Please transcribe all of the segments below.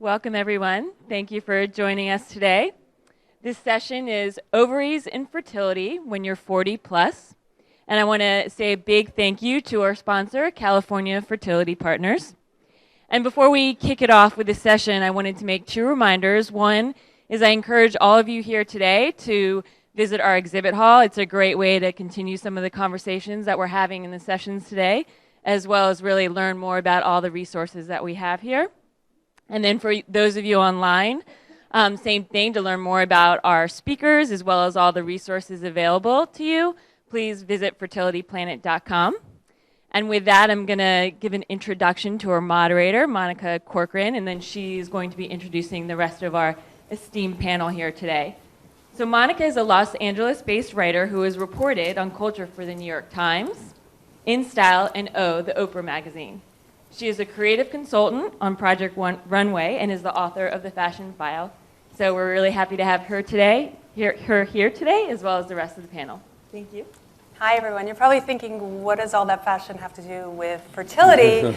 Welcome, everyone. Thank you for joining us today. This session is Ovaries and Fertility when you're 40 plus. And I want to say a big thank you to our sponsor, California Fertility Partners. And before we kick it off with this session, I wanted to make two reminders. One is I encourage all of you here today to visit our exhibit hall. It's a great way to continue some of the conversations that we're having in the sessions today, as well as really learn more about all the resources that we have here. And then for those of you online, same thing, to learn more about our speakers as well as all the resources available to you, please visit fertilityplanit.com. And with that, I'm going to give an introduction to our moderator, Monica Corcoran, and then she's going to be introducing the rest of our esteemed panel here today. So Monica is a Los Angeles-based writer who has reported on culture for the New York Times, InStyle, and O, the Oprah magazine. She is a creative consultant on Project Runway and is the author of The Fashion File. So we're really happy to have her here today, as well as the rest of the panel. Thank you. Hi, everyone. You're probably thinking, what does all that fashion have to do with fertility?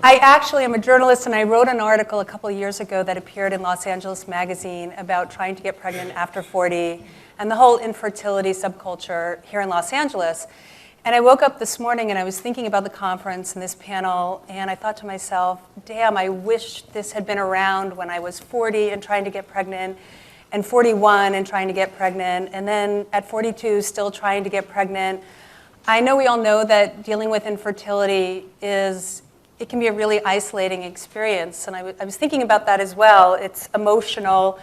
I actually am a journalist, and I wrote an article a couple of years ago that appeared in Los Angeles Magazine about trying to get pregnant after 40 and the whole infertility subculture here in Los Angeles. And I woke up this morning and I was thinking about the conference and this panel, and I thought to myself, damn, I wish this had been around when I was 40 and trying to get pregnant, and 41 and trying to get pregnant, and then at 42 still trying to get pregnant. I know we all know that dealing with infertility it can be a really isolating experience, and I was thinking about that as well. It's emotional,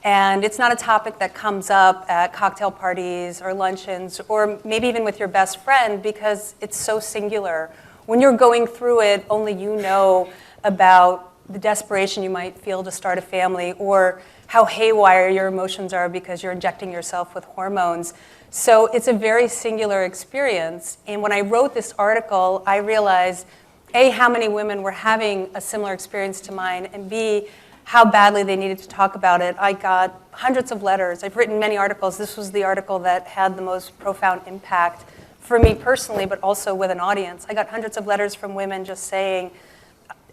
and it's not a topic that comes up at cocktail parties or luncheons or maybe even with your best friend because it's so singular. When you're going through it, only you know about the desperation you might feel to start a family or how haywire your emotions are because you're injecting yourself with hormones. So it's a very singular experience. And when I wrote this article, I realized, A, how many women were having a similar experience to mine, and B, how badly they needed to talk about it. I got hundreds of letters. I've written many articles. This was the article that had the most profound impact for me personally, but also with an audience. I got hundreds of letters from women just saying,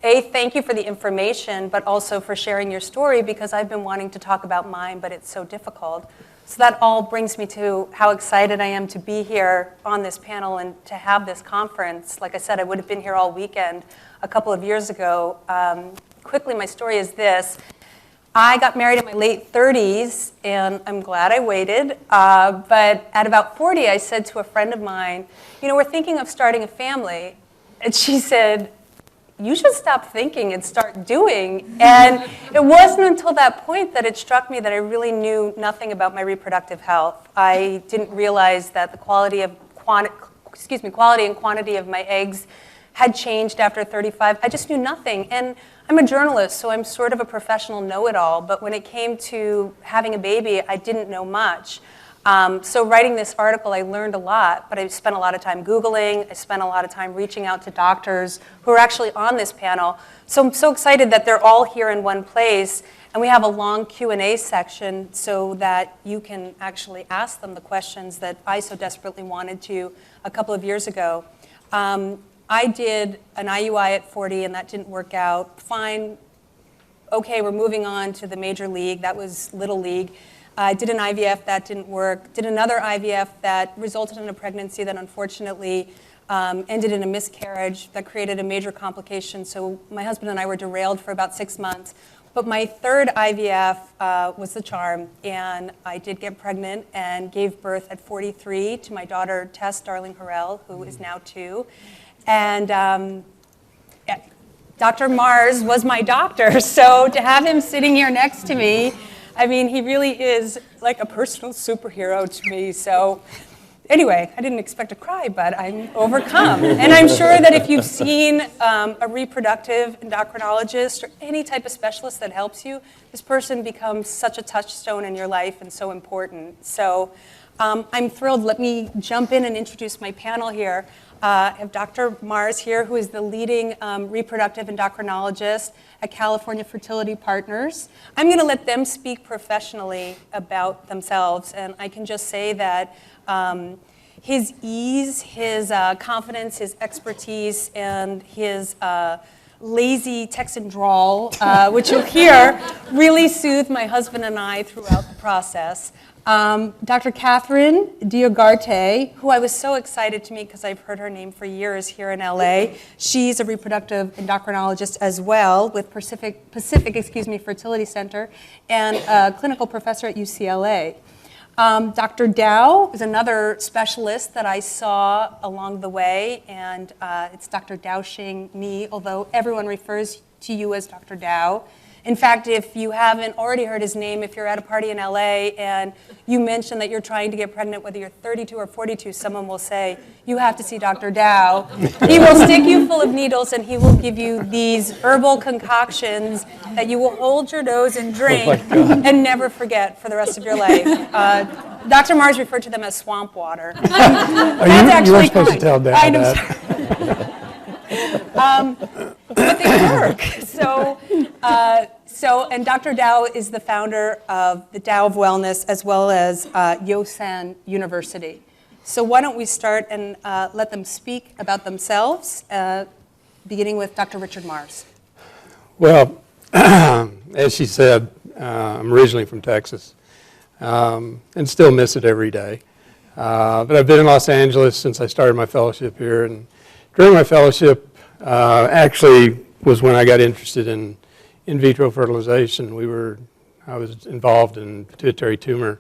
A, thank you for the information, but also for sharing your story because I've been wanting to talk about mine, but it's so difficult. So that all brings me to how excited I am to be here on this panel and to have this conference. Like I said, I would have been here all weekend a couple of years ago. Quickly, my story is this. I got married in my late 30s, and I'm glad I waited. But at about 40, I said to a friend of mine, we're thinking of starting a family. And she said, you should stop thinking and start doing. And it wasn't until that point that it struck me that I really knew nothing about my reproductive health. I didn't realize that the quality and quantity of my eggs had changed after 35. I just knew nothing. And I'm a journalist, so I'm sort of a professional know-it-all. But when it came to having a baby, I didn't know much. So writing this article, I learned a lot, but I spent a lot of time Googling. I spent a lot of time reaching out to doctors who are actually on this panel. So I'm so excited that they're all here in one place. And we have a long Q&A section so that you can actually ask them the questions that I so desperately wanted to a couple of years ago. I did an IUI at 40, and that didn't work out. Fine. Okay, we're moving on to the major league. That was Little League. I did an IVF, that didn't work. Did another IVF that resulted in a pregnancy that unfortunately ended in a miscarriage that created a major complication. So my husband and I were derailed for about 6 months. But my third IVF was the charm, and I did get pregnant and gave birth at 43 to my daughter, Tess Darling Harrell, who is now 2. And Dr. Mars was my doctor, so to have him sitting here next to me, I mean, he really is like a personal superhero to me. So anyway, I didn't expect to cry, but I'm overcome. And I'm sure that if you've seen a reproductive endocrinologist or any type of specialist that helps you, this person becomes such a touchstone in your life and so important. So I'm thrilled. Let me jump in and introduce my panel here. I have Dr. Mars here, who is the leading reproductive endocrinologist at California Fertility Partners. I'm going to let them speak professionally about themselves, and I can just say that his ease, his confidence, his expertise, and his lazy Texan drawl, which you'll hear, really soothed my husband and I throughout the process. Dr. Catherine Deugarte, who I was so excited to meet because I've heard her name for years here in LA. She's a reproductive endocrinologist as well with Pacific Fertility Center and a clinical professor at UCLA. Dr. Tao is another specialist that I saw along the way, and it's Dr. Tao Xing Ni, although everyone refers to you as Dr. Tao. In fact, if you haven't already heard his name, if you're at a party in LA and you mention that you're trying to get pregnant, whether you're 32 or 42, someone will say, you have to see Dr. Tao. He will stick you full of needles and he will give you these herbal concoctions that you will hold your nose and drink and never forget for the rest of your life. Dr. Mars referred to them as swamp water. You weren't supposed to tell Dad that. But they work. And Dr. Tao is the founder of the Tao of Wellness as well as Yosan University. So why don't we start and let them speak about themselves, beginning with Dr. Richard Mars. Well, as she said, I'm originally from Texas and still miss it every day. But I've been in Los Angeles since I started my fellowship here. And during my fellowship, actually was when I got interested in vitro fertilization. I was involved in pituitary tumor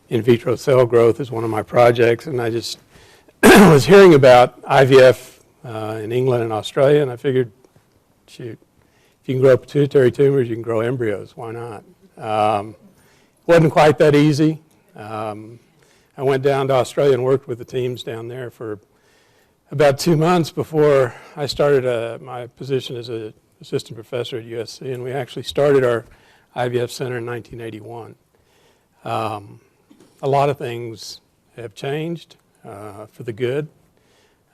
in vitro cell growth as one of my projects, and I just was hearing about IVF in England and Australia, and I figured, shoot, if you can grow pituitary tumors, you can grow embryos. Why not? Wasn't quite that easy. I went down to Australia and worked with the teams down there for about 2 months before I started my position as an assistant professor at USC, and we actually started our IVF center in 1981. A lot of things have changed for the good,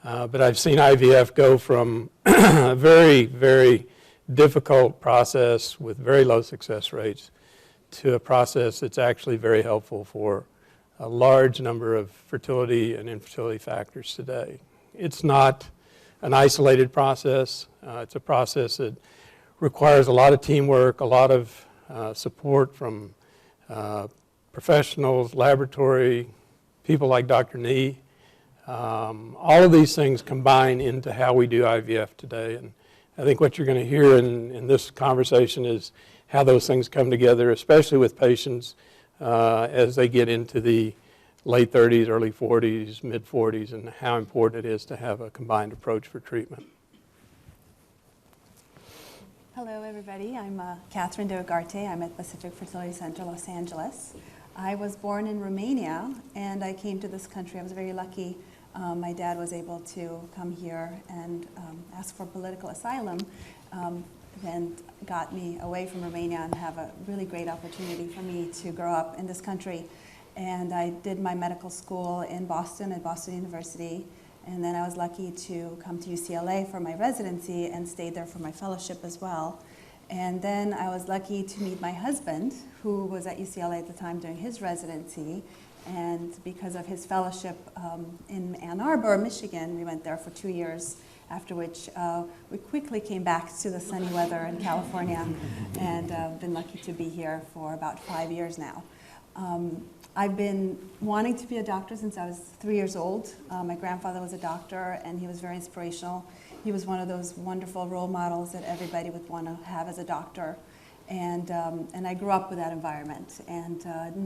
but I've seen IVF go from a very, very difficult process with very low success rates to a process that's actually very helpful for a large number of fertility and infertility factors today. It's not an isolated process. It's a process that requires a lot of teamwork, a lot of support from professionals, laboratory, people like Dr. Nee. All of these things combine into how we do IVF today. And I think what you're going to hear in this conversation is how those things come together, especially with patients as they get into the late 30s, early 40s, mid 40s, and how important it is to have a combined approach for treatment. Hello, everybody. I'm Catherine Deugarte. I'm at Pacific Fertility Center, Los Angeles. I was born in Romania, and I came to this country. I was very lucky. My dad was able to come here and ask for political asylum, and got me away from Romania and have a really great opportunity for me to grow up in this country. And I did my medical school in Boston at Boston University. And then I was lucky to come to UCLA for my residency and stayed there for my fellowship as well. And then I was lucky to meet my husband, who was at UCLA at the time doing his residency. And because of his fellowship in Ann Arbor, Michigan, we went there for 2 years, after which we quickly came back to the sunny weather in California, and been lucky to be here for about 5 years now. I've been wanting to be a doctor since I was 3 years old. My grandfather was a doctor, and he was very inspirational. He was one of those wonderful role models that everybody would want to have as a doctor. And I grew up with that environment, and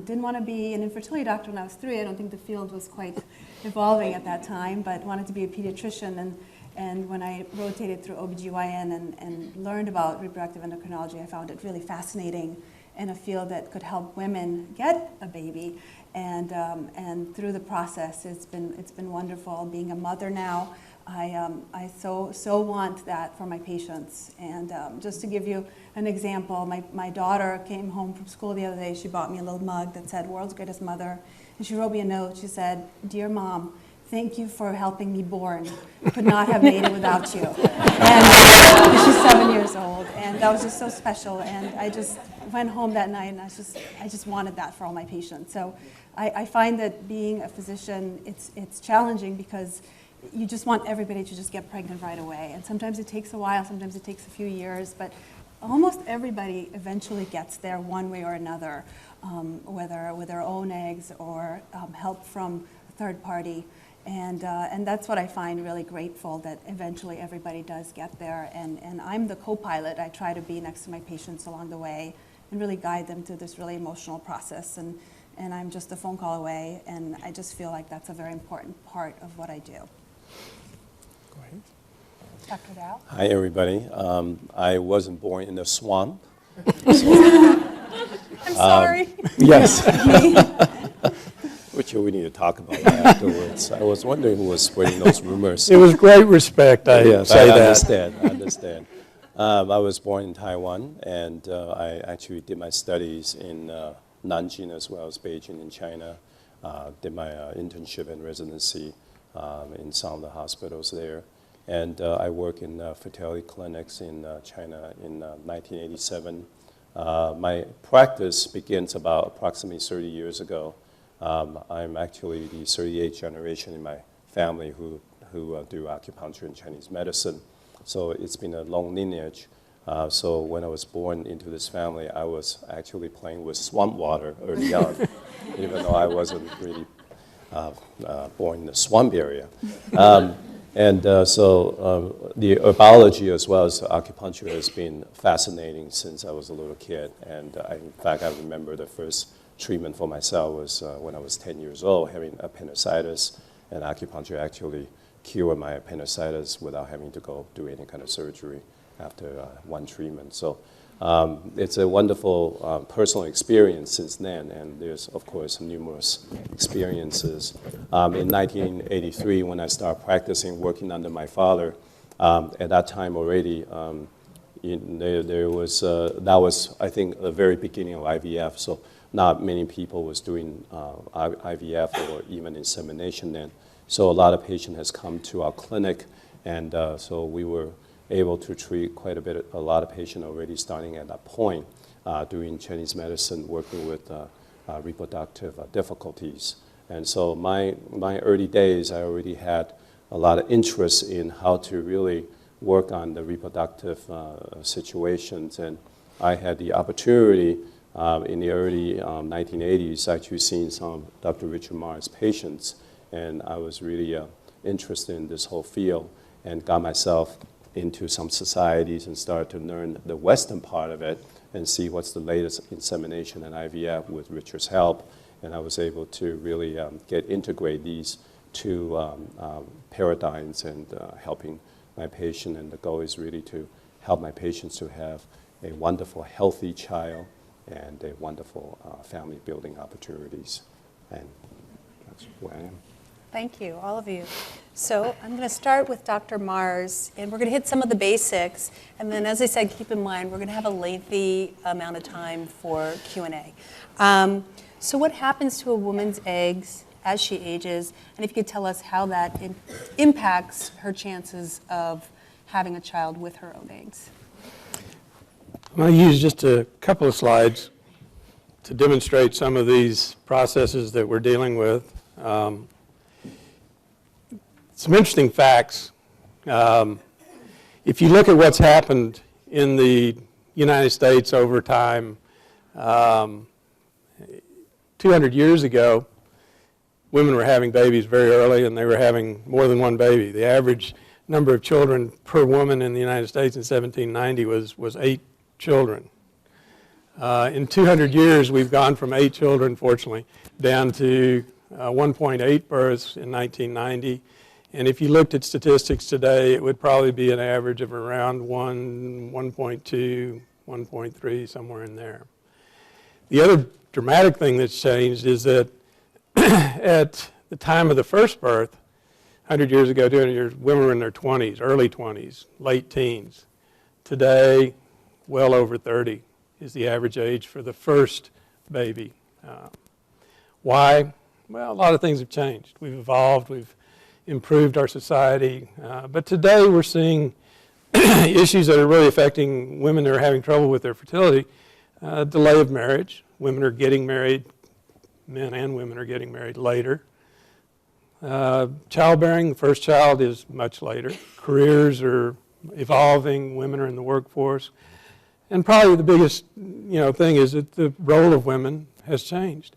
didn't want to be an infertility doctor when I was 3. I don't think the field was quite evolving at that time, but wanted to be a pediatrician. And when I rotated through OBGYN and learned about reproductive endocrinology, I found it really fascinating in a field that could help women get a baby. And through the process, it's been wonderful. Being a mother now, I so want that for my patients. And just to give you an example, my daughter came home from school the other day. She bought me a little mug that said, "World's Greatest Mother." And she wrote me a note. She said, "Dear Mom, thank you for helping me born. Could not have made it without you." And she's 7 years old. And that was just so special. And I just went home that night, and I just wanted that for all my patients. So I find that being a physician, it's challenging because you just want everybody to just get pregnant right away. And sometimes it takes a while, sometimes it takes a few years, but almost everybody eventually gets there one way or another, whether with their own eggs or help from a third party. And that's what I find really grateful, that eventually everybody does get there. And I'm the co-pilot. I try to be next to my patients along the way and really guide them through this really emotional process. And I'm just a phone call away. And I just feel like that's a very important part of what I do. Go ahead. Dr. Tao? Hi, everybody. I wasn't born in a swamp. I'm sorry. Yes. Which we need to talk about afterwards. I was wondering who was spreading those rumors. It was great respect, Yes, say I that. understand. I was born in Taiwan, and I actually did my studies in Nanjing as well as Beijing in China. Did my internship and residency in some of the hospitals there. And I work in fertility clinics in China in 1987. My practice begins about approximately 30 years ago. I'm actually the 38th generation in my family who do acupuncture and Chinese medicine. So it's been a long lineage. So when I was born into this family, I was actually playing with swamp water early on, even though I wasn't really born in the swamp area. So the herbology as well as acupuncture has been fascinating since I was a little kid. And in fact, I remember the first treatment for myself was when I was 10 years old, having appendicitis, and acupuncture actually cured my appendicitis without having to go do any kind of surgery after one treatment. So it's a wonderful personal experience since then, and there's, of course, numerous experiences. In 1983, when I started practicing, working under my father, at that time already, there was, that was, I think, the very beginning of IVF, so not many people was doing IVF or even insemination then. So a lot of patients has come to our clinic, and so we were able to treat a lot of patients already starting at that point, doing Chinese medicine, working with reproductive difficulties. And so my early days, I already had a lot of interest in how to really work on the reproductive situations. And I had the opportunity in the early 1980s actually seeing some of Dr. Richard Marr's patients. And I was really interested in this whole field and got myself into some societies and started to learn the Western part of it and see what's the latest insemination and IVF with Richard's help. And I was able to really integrate these two paradigms and helping my patient. And the goal is really to help my patients to have a wonderful, healthy child and a wonderful family building opportunities. And that's where I am. Thank you, all of you. So I'm going to start with Dr. Mars, and we're going to hit some of the basics. And then, as I said, keep in mind, we're going to have a lengthy amount of time for Q&A. So what happens to a woman's eggs as she ages? And if you could tell us how that impacts her chances of having a child with her own eggs. I'm going to use just a couple of slides to demonstrate some of these processes that we're dealing with. Some interesting facts. If you look at what's happened in the United States over time, 200 years ago, women were having babies very early, and they were having more than one baby. The average number of children per woman in the United States in 1790 was 8 children. In 200 years, we've gone from 8 children, fortunately, down to 1.8 births in 1990. And if you looked at statistics today, it would probably be an average of around 1, 1.2, 1.3, somewhere in there. The other dramatic thing that's changed is that at the time of the first birth, 100 years ago, 200 years, women were in their 20s, early 20s, late teens. Today, well over 30 is the average age for the first baby. Why? Well, a lot of things have changed. We've evolved, we've improved our society, but today we're seeing issues that are really affecting women that are having trouble with their fertility. Delay of marriage. Women are getting married, men and women are getting married later. Childbearing, the first child is much later. Careers are evolving. Women are in the workforce. And probably the biggest thing is that the role of women has changed.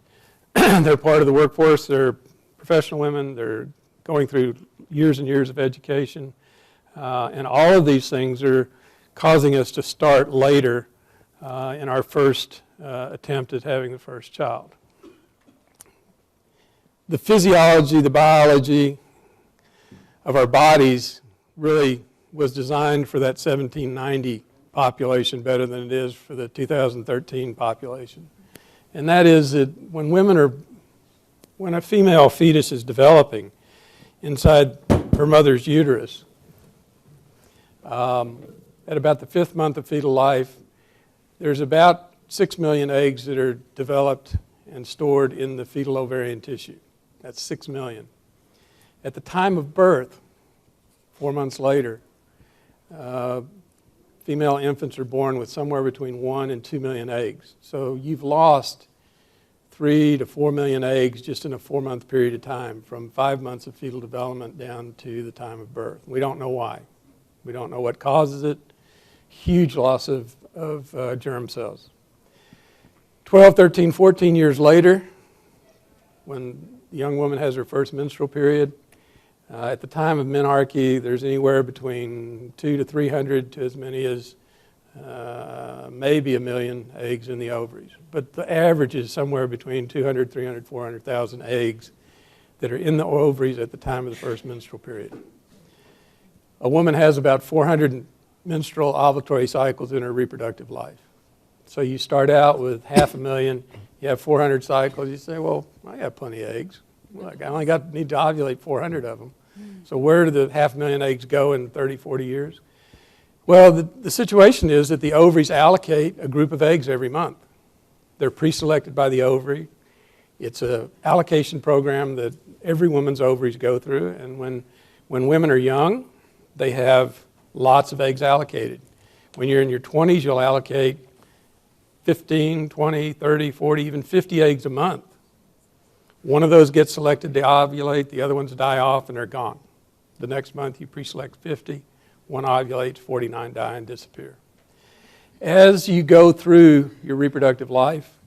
They're part of the workforce. They're professional women. They're going through years and years of education. And all of these things are causing us to start later in our first attempt at having the first child. The physiology, the biology of our bodies really was designed for that 1790 population better than it is for the 2013 population. And that is that when a female fetus is developing inside her mother's uterus, at about the 5th month of fetal life, there's about 6 million eggs that are developed and stored in the fetal ovarian tissue. That's 6 million. At the time of birth, 4 months later, female infants are born with somewhere between 1 and 2 million eggs. So you've lost 3 to 4 million eggs just in a 4-month period of time, from 5 months of fetal development down to the time of birth. We don't know why. We don't know what causes it. Huge loss of germ cells. 12, 13, 14 years later, when the young woman has her first menstrual period, at the time of menarche, there's anywhere between 200 to 300 to as many as maybe 1 million eggs in the ovaries. But the average is somewhere between 200, 300, 400,000 eggs that are in the ovaries at the time of the first menstrual period. A woman has about 400 menstrual ovulatory cycles in her reproductive life. So you start out with 500,000, you have 400 cycles, you say, well, I got plenty of eggs. Look, I only need to ovulate 400 of them. So where do the 500,000 eggs go in 30, 40 years? Well, the situation is that the ovaries allocate a group of eggs every month. They're pre-selected by the ovary. It's an allocation program that every woman's ovaries go through. And when women are young, they have lots of eggs allocated. When you're in your 20s, you'll allocate 15, 20, 30, 40, even 50 eggs a month. One of those gets selected to ovulate, the other ones die off and they're gone. The next month you pre-select 50, one ovulates, 49 die and disappear. As you go through your reproductive life,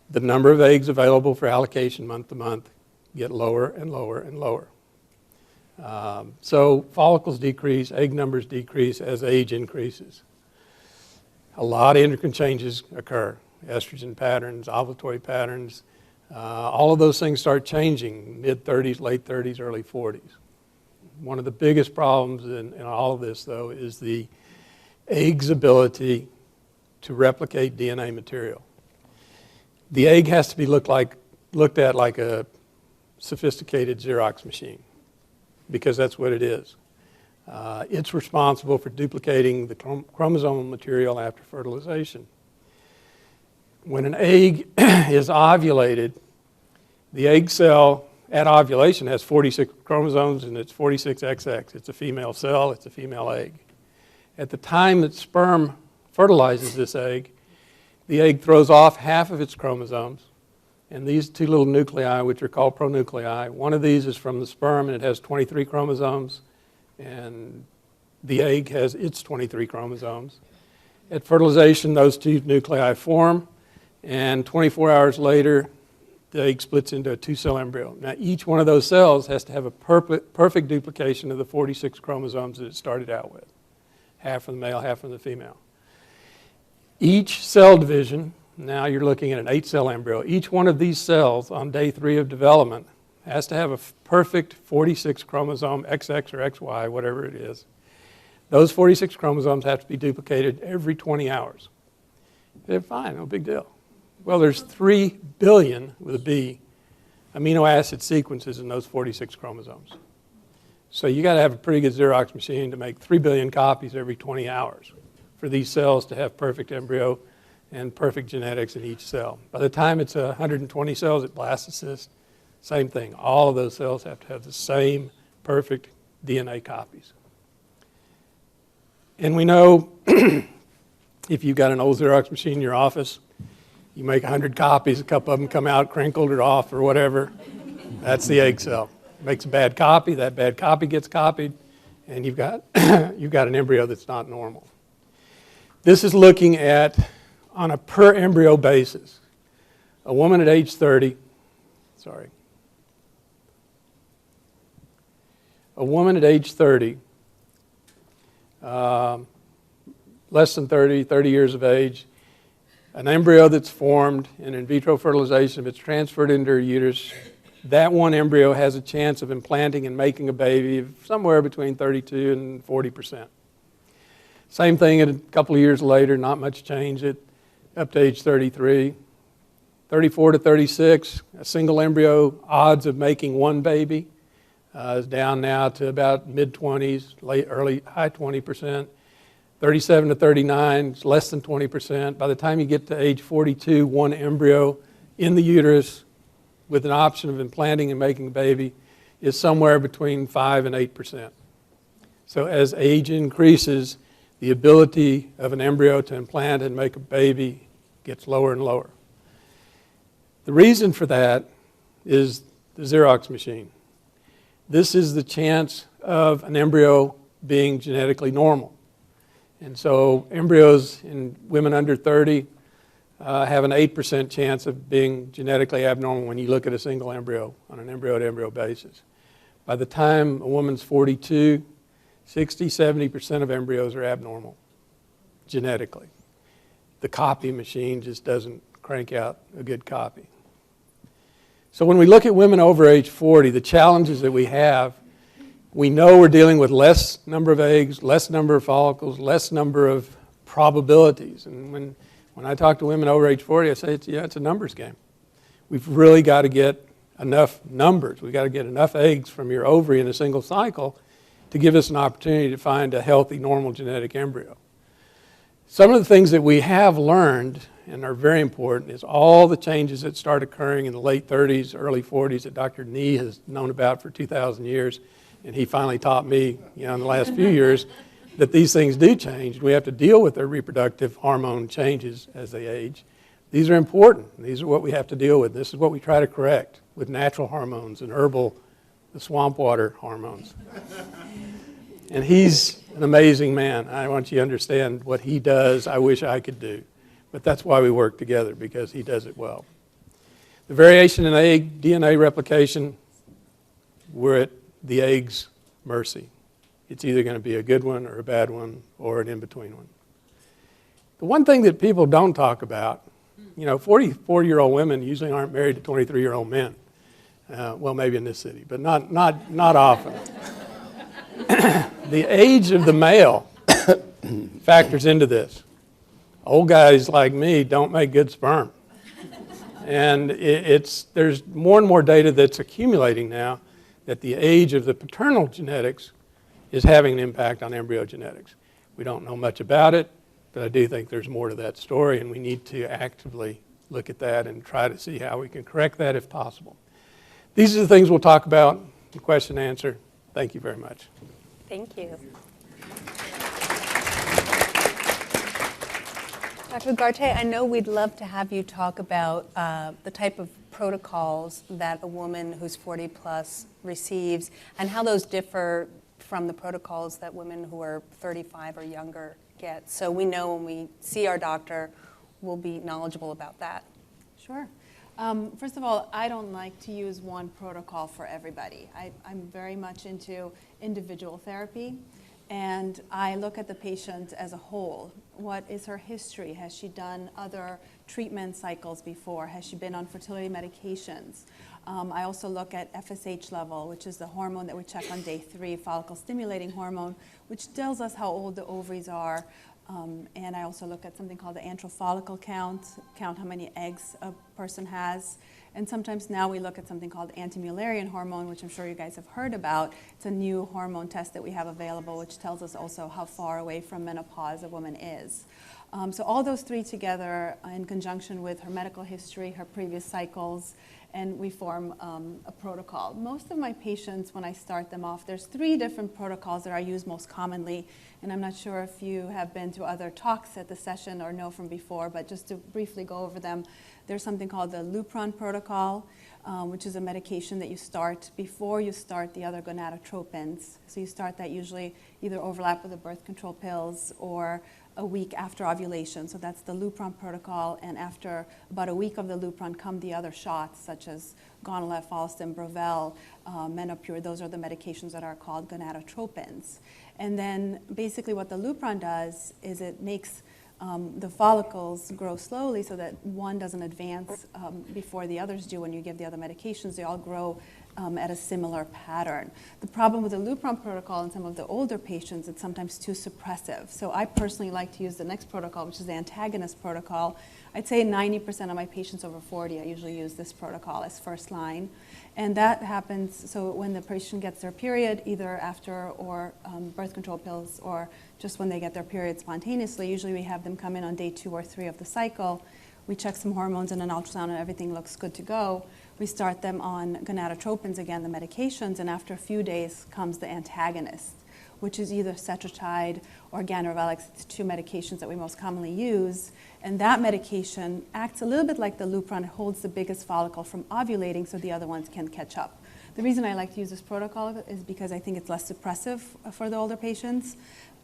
the number of eggs available for allocation month to month get lower and lower and lower. So follicles decrease, egg numbers decrease as age increases. A lot of endocrine changes occur. Estrogen patterns, ovulatory patterns, all of those things start changing mid-30s, late 30s, early 40s. One of the biggest problems in all of this, though, is the egg's ability to replicate DNA material. The egg has to be looked at like a sophisticated Xerox machine, because that's what it is. It's responsible for duplicating the chromosomal material after fertilization. When an egg is ovulated, the egg cell at ovulation has 46 chromosomes and it's 46 XX. It's a female cell, it's a female egg. At the time that sperm fertilizes this egg, the egg throws off half of its chromosomes, and these two little nuclei, which are called pronuclei, one of these is from the sperm and it has 23 chromosomes, and the egg has its 23 chromosomes. At fertilization, those two nuclei form, and 24 hours later, the egg splits into a 2-cell embryo. Now, each one of those cells has to have a perfect duplication of the 46 chromosomes that it started out with. Half from the male, half from the female. Each cell division, now you're looking at an 8-cell embryo, each one of these cells on day 3 of development has to have a perfect 46 chromosome, XX or XY, whatever it is. Those 46 chromosomes have to be duplicated every 20 hours. They're fine, no big deal. Well, there's 3 billion, with a B, amino acid sequences in those 46 chromosomes. So you got to have a pretty good Xerox machine to make 3 billion copies every 20 hours for these cells to have perfect embryo and perfect genetics in each cell. By the time it's 120 cells at blastocyst, same thing. All of those cells have to have the same perfect DNA copies. And we know if you've got an old Xerox machine in your office, you make 100 copies, a couple of them come out crinkled or off or whatever, that's the egg cell. makes a bad copy, that bad copy gets copied, and you've got, you've got an embryo that's not normal. This is looking at, on a per embryo basis, a woman at age 30, a woman at age 30, less than 30 years of age, an embryo that's formed in vitro fertilization, if it's transferred into her uterus, that one embryo has a chance of implanting and making a baby of somewhere between 32 and 40%. Same thing a couple of years later, not much change up to age 33. 34 to 36, a single embryo odds of making one baby is down now to about mid-20s, high 20%. 37 to 39 is less than 20%. By the time you get to age 42, one embryo in the uterus with an option of implanting and making a baby is somewhere between 5 and 8%. So as age increases, the ability of an embryo to implant and make a baby gets lower and lower. The reason for that is the Xerox machine. This is the chance of an embryo being genetically normal. And so embryos in women under 30 have an 8% chance of being genetically abnormal when you look at a single embryo on an embryo-to-embryo basis. By the time a woman's 42, 60, 70% of embryos are abnormal genetically. The copy machine just doesn't crank out a good copy. So when we look at women over age 40, the challenges that we have, we know we're dealing with less number of eggs, less number of follicles, less number of probabilities. And when I talk to women over age 40, I say, it's a numbers game. We've really got to get enough numbers. We've got to get enough eggs from your ovary in a single cycle to give us an opportunity to find a healthy, normal genetic embryo. Some of the things that we have learned and are very important is all the changes that start occurring in the late 30s, early 40s that Dr. Nee has known about for 2,000 years. And he finally taught me, in the last few years, that these things do change. We have to deal with their reproductive hormone changes as they age. These are important. These are what we have to deal with. This is what we try to correct with natural hormones and herbal, the swamp water hormones. And he's an amazing man. I want you to understand what he does, I wish I could do. But that's why we work together, because he does it well. The variation in egg DNA replication, we're at the egg's mercy. It's either going to be a good one or a bad one or an in-between one. The one thing that people don't talk about, 44-year-old women usually aren't married to 23-year-old men. Well, maybe in this city, but not often. The age of the male factors into this. Old guys like me don't make good sperm. And there's more and more data that's accumulating now that the age of the paternal genetics is having an impact on embryo genetics. We don't know much about it, but I do think there's more to that story, and we need to actively look at that and try to see how we can correct that if possible. These are the things we'll talk about in question and answer. Thank you very much. Thank you. Dr. Deugarte, I know we'd love to have you talk about the type of protocols that a woman who's 40 plus receives and how those differ from the protocols that women who are 35 or younger get. So we know when we see our doctor, we'll be knowledgeable about that. Sure. First of all, I don't like to use one protocol for everybody. I'm very much into individual therapy, and I look at the patient as a whole. What is her history? Has she done other treatment cycles before? Has she been on fertility medications? I also look at FSH level, which is the hormone that we check on day 3, follicle stimulating hormone, which tells us how old the ovaries are. And I also look at something called the antral follicle count how many eggs a person has. And sometimes now we look at something called anti-Mullerian hormone, which I'm sure you guys have heard about. It's a new hormone test that we have available, which tells us also how far away from menopause a woman is. So all those three together in conjunction with her medical history, her previous cycles, and we form a protocol. Most of my patients, when I start them off, there's 3 different protocols that are used most commonly, and I'm not sure if you have been to other talks at the session or know from before, but just to briefly go over them, there's something called the Lupron protocol, which is a medication that you start before you start the other gonadotropins. So you start that usually either overlap with the birth control pills or a week after ovulation. So that's the Lupron protocol, and after about a week of the Lupron come the other shots, such as Gonal-f, Follistim, Brovel, Menopur. Those are the medications that are called gonadotropins. And then basically what the Lupron does is it makes the follicles grow slowly so that one doesn't advance before the others do. When you give the other medications, they all grow at a similar pattern. The problem with the Lupron protocol in some of the older patients, it's sometimes too suppressive. So I personally like to use the next protocol, which is the antagonist protocol. I'd say 90% of my patients over 40, I usually use this protocol as first line. And that happens, so when the patient gets their period, either after or birth control pills, or just when they get their period spontaneously, usually we have them come in on day 2 or 3 of the cycle. We check some hormones and an ultrasound and everything looks good to go. We start them on gonadotropins, again, the medications, and after a few days comes the antagonist, which is either cetrotide or ganirelix. It's 2 medications that we most commonly use. And that medication acts a little bit like the Lupron. It holds the biggest follicle from ovulating so the other ones can catch up. The reason I like to use this protocol is because I think it's less suppressive for the older patients,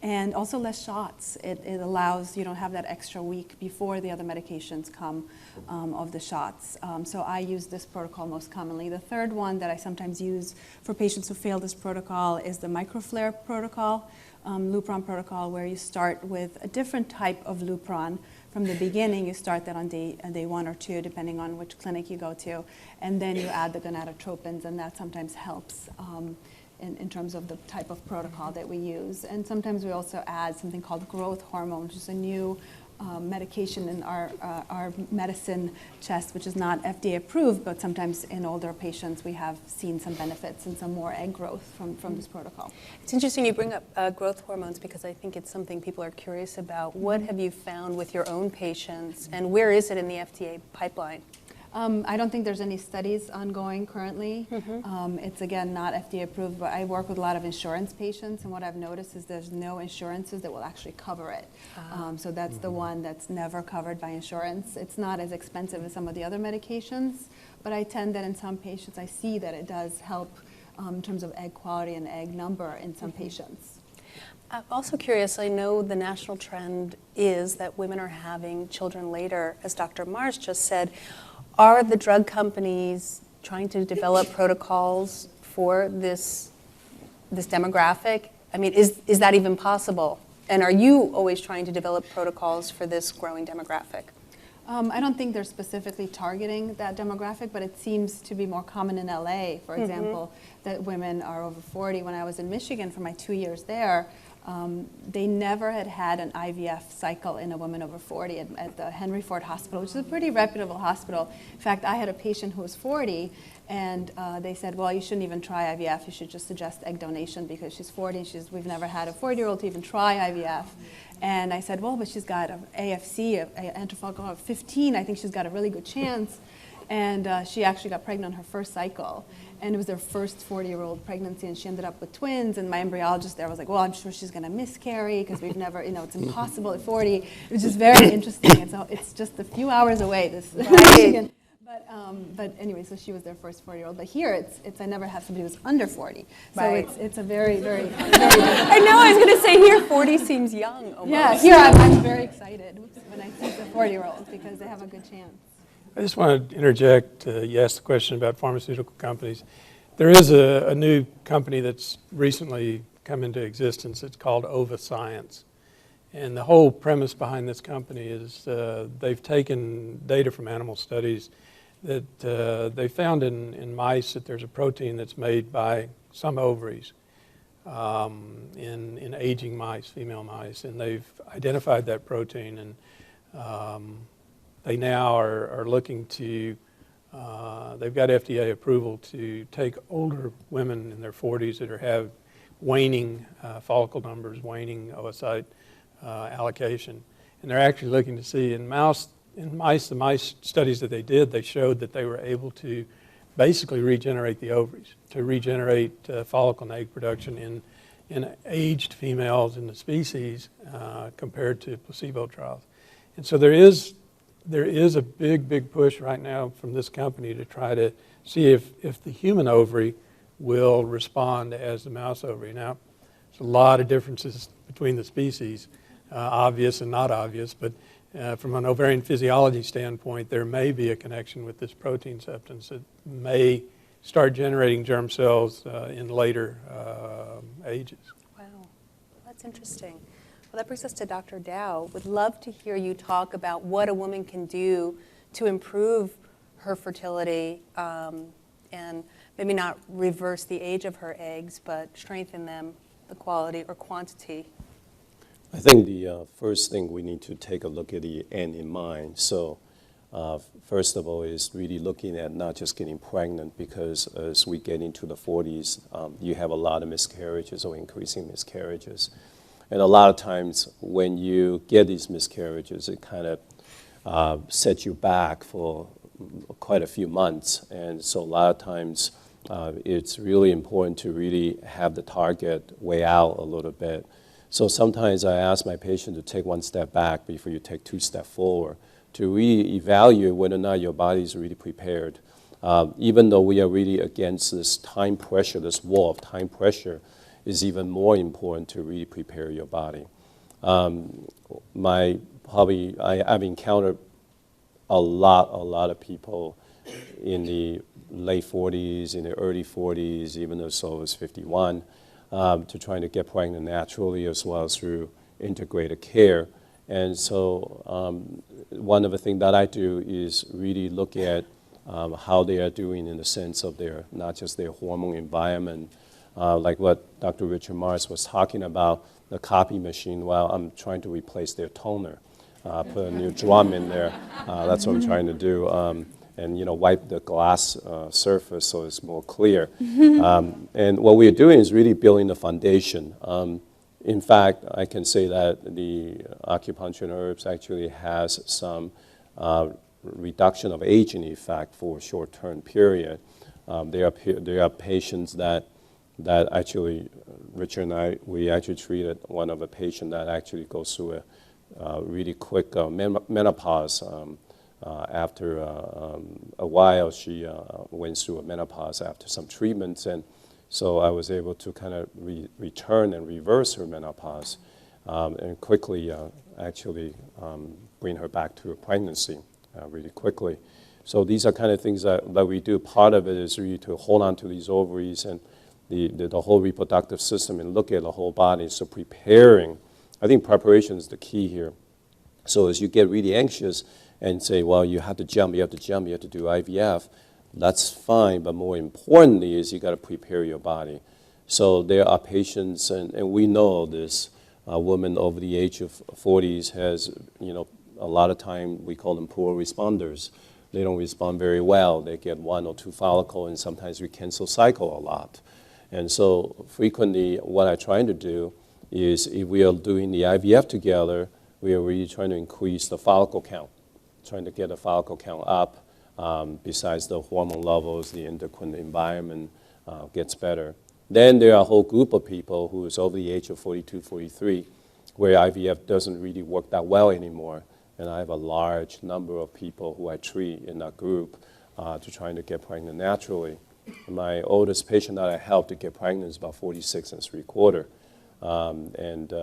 and also less shots. It allows you don't have that extra week before the other medications come of the shots. So I use this protocol most commonly. The third one that I sometimes use for patients who fail this protocol is the microflare protocol, Lupron protocol, where you start with a different type of Lupron. From the beginning, you start that on day 1 or 2, depending on which clinic you go to, and then you add the gonadotropins, and that sometimes helps in terms of the type of protocol that we use. And sometimes we also add something called growth hormone, which is a new medication in our medicine chest, which is not FDA approved, but sometimes in older patients we have seen some benefits and some more egg growth from this protocol. It's interesting you bring up growth hormones, because I think it's something people are curious about. What have you found with your own patients, and where is it in the FDA pipeline? I don't think there's any studies ongoing currently. It's, again, not FDA approved, but I work with a lot of insurance patients, and what I've noticed is there's no insurances that will actually cover it. So that's the one that's never covered by insurance. It's not as expensive as some of the other medications, but I tend that in some patients I see that it does help in terms of egg quality and egg number in some patients. I'm also curious, I know the national trend is that women are having children later, as Dr. Mars just said. Are the drug companies trying to develop protocols for this demographic? I mean, is that even possible? And are you always trying to develop protocols for this growing demographic? I don't think they're specifically targeting that demographic, but it seems to be more common in LA, for example, that women are over 40. When I was in Michigan for my 2 years there, they never had an IVF cycle in a woman over 40 at the Henry Ford Hospital, which is a pretty reputable hospital. In fact, I had a patient who was 40, and they said, well, you shouldn't even try IVF. You should just suggest egg donation, because she's 40 and we've never had a 40-year-old to even try IVF. And I said, well, but she's got an AFC, antifollicular of 15. I think she's got a really good chance. And she actually got pregnant on her first cycle. And it was their first 40-year-old pregnancy, and she ended up with twins. And my embryologist there was like, well, I'm sure she's going to miscarry, because we've never, it's impossible at 40. It was just very interesting. It's just a few hours away, this Michigan. But anyway, so she was their first 40-year-old. But here, it's I never have somebody who's under 40. So Right. it's a very, very, very I know, I was going to say here, 40 seems young almost. yeah, here I'm very excited when I see the 40-year-olds, because they have a good chance. I just want to interject. You asked the question about pharmaceutical companies. There is a new company that's recently come into existence. It's called Ova Science. And the whole premise behind this company is they've taken data from animal studies that they found in mice that there's a protein that's made by some ovaries in aging mice, female mice. And they've identified that protein, and they now are looking to, they've got FDA approval to take older women in their 40s that have waning follicle numbers, waning oocyte allocation. And they're actually looking to see in mice, the mice studies that they did, they showed that they were able to basically regenerate the ovaries, to regenerate follicle and egg production in aged females in the species compared to placebo trials. And so there is a big push right now from this company to try to see if the human ovary will respond as the mouse ovary. Now, there's a lot of differences between the species, obvious and not obvious, but from an ovarian physiology standpoint, there may be a connection with this protein substance that may start generating germ cells in later ages. Wow, that's interesting. Well, that brings us to Dr. Tao. Would love to hear you talk about what a woman can do to improve her fertility and maybe not reverse the age of her eggs, but strengthen them, the quality or quantity. I think the first thing we need to take a look at the end in mind. So first of all is really looking at not just getting pregnant, because as we get into the 40s, you have a lot of miscarriages or increasing miscarriages. And a lot of times when you get these miscarriages, it kind of sets you back for quite a few months. And so a lot of times it's really important to really have the target weigh out a little bit. So sometimes I ask my patient to take one step back before you take 2 steps forward, to really evaluate whether or not your body is really prepared. Even though we are really against this time pressure, this wall of time pressure, is even more important to really prepare your body. I've encountered a lot of people in the late 40s, in the early 40s, even as old as 51, to trying to get pregnant naturally as well as through integrated care. And so one of the things that I do is really look at how they are doing in the sense of their, not just their hormone environment, like what Dr. Richard Mars was talking about, the copy machine. Well, I'm trying to replace their toner, put a new drum in there. That's what I'm trying to do. And wipe the glass surface so it's more clear. And what we're doing is really building the foundation. In fact, I can say that the acupuncture and herbs actually has some reduction of aging effect for a short-term period. There are patients that actually, Richard and I, we actually treated one of a patient that actually goes through a really quick menopause. After a while, she went through a menopause after some treatments, and so I was able to kind of return and reverse her menopause and quickly actually bring her back to a pregnancy really quickly. So these are kind of things that we do. Part of it is really to hold on to these ovaries and the whole reproductive system and look at the whole body. So preparing, I think preparation is the key here. So as you get really anxious and say, well, you have to jump, you have to do IVF, that's fine, but more importantly is you got to prepare your body. So there are patients, and we know this, a woman over the age of 40s has, a lot of time we call them poor responders. They don't respond very well. They get 1 or 2 follicles, and sometimes we cancel cycle a lot. And so frequently what I'm trying to do is if we are doing the IVF together, we are really trying to increase the follicle count, trying to get the follicle count up. Besides the hormone levels, the endocrine environment gets better. Then there are a whole group of people who is over the age of 42, 43, where IVF doesn't really work that well anymore. And I have a large number of people who I treat in that group to trying to get pregnant naturally. My oldest patient that I helped to get pregnant is about 46 3/4. And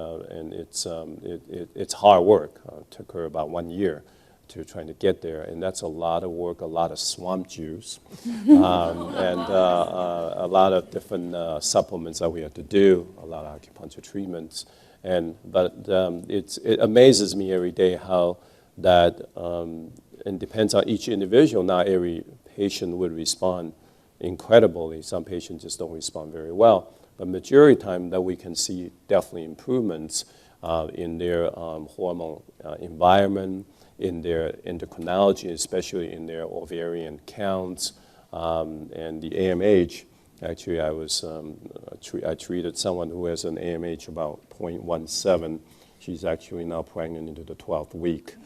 it's hard work. It took her about 1 year to trying to get there, and that's a lot of work, a lot of swamp juice, and a lot of different supplements that we have to do, a lot of acupuncture treatments, but it amazes me every day how that, and depends on each individual. Not every patient would respond incredibly. Some patients just don't respond very well, but majority of the time that we can see definitely improvements in their hormone environment, in their endocrinology, especially in their ovarian counts, and the AMH. Actually, I treated someone who has an AMH about 0.17. She's actually now pregnant into the 12th week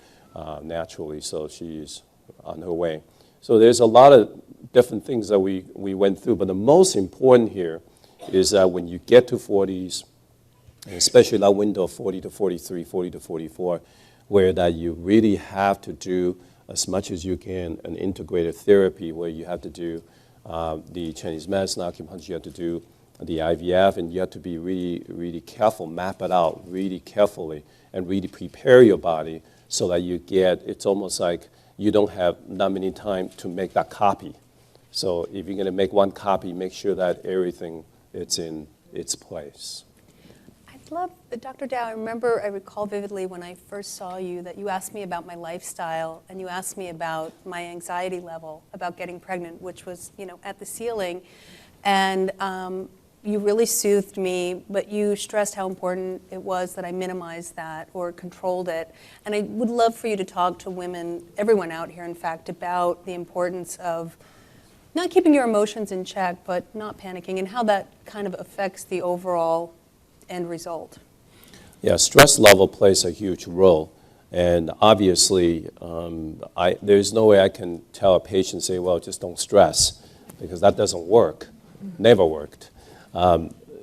naturally, so she's on her way. So there's a lot of different things that we went through, but the most important here is that when you get to 40s, and especially that window of 40 to 43, 40 to 44, where that you really have to do as much as you can an integrated therapy, where you have to do the Chinese medicine, acupuncture, you have to do the IVF, and you have to be really, really careful, map it out really carefully, and really prepare your body so that you get, it's almost like you don't have that many time to make that copy. So if you're going to make one copy, make sure that everything it's in its place. I love, Dr. Tao, I recall vividly when I first saw you that you asked me about my lifestyle and you asked me about my anxiety level about getting pregnant, which was, at the ceiling. And you really soothed me, but you stressed how important it was that I minimized that or controlled it. And I would love for you to talk to women, everyone out here, in fact, about the importance of not keeping your emotions in check, but not panicking, and how that kind of affects the overall end result. Yeah, stress level plays a huge role. And obviously, there's no way I can tell a patient, say, well, just don't stress, because that doesn't work. Never worked.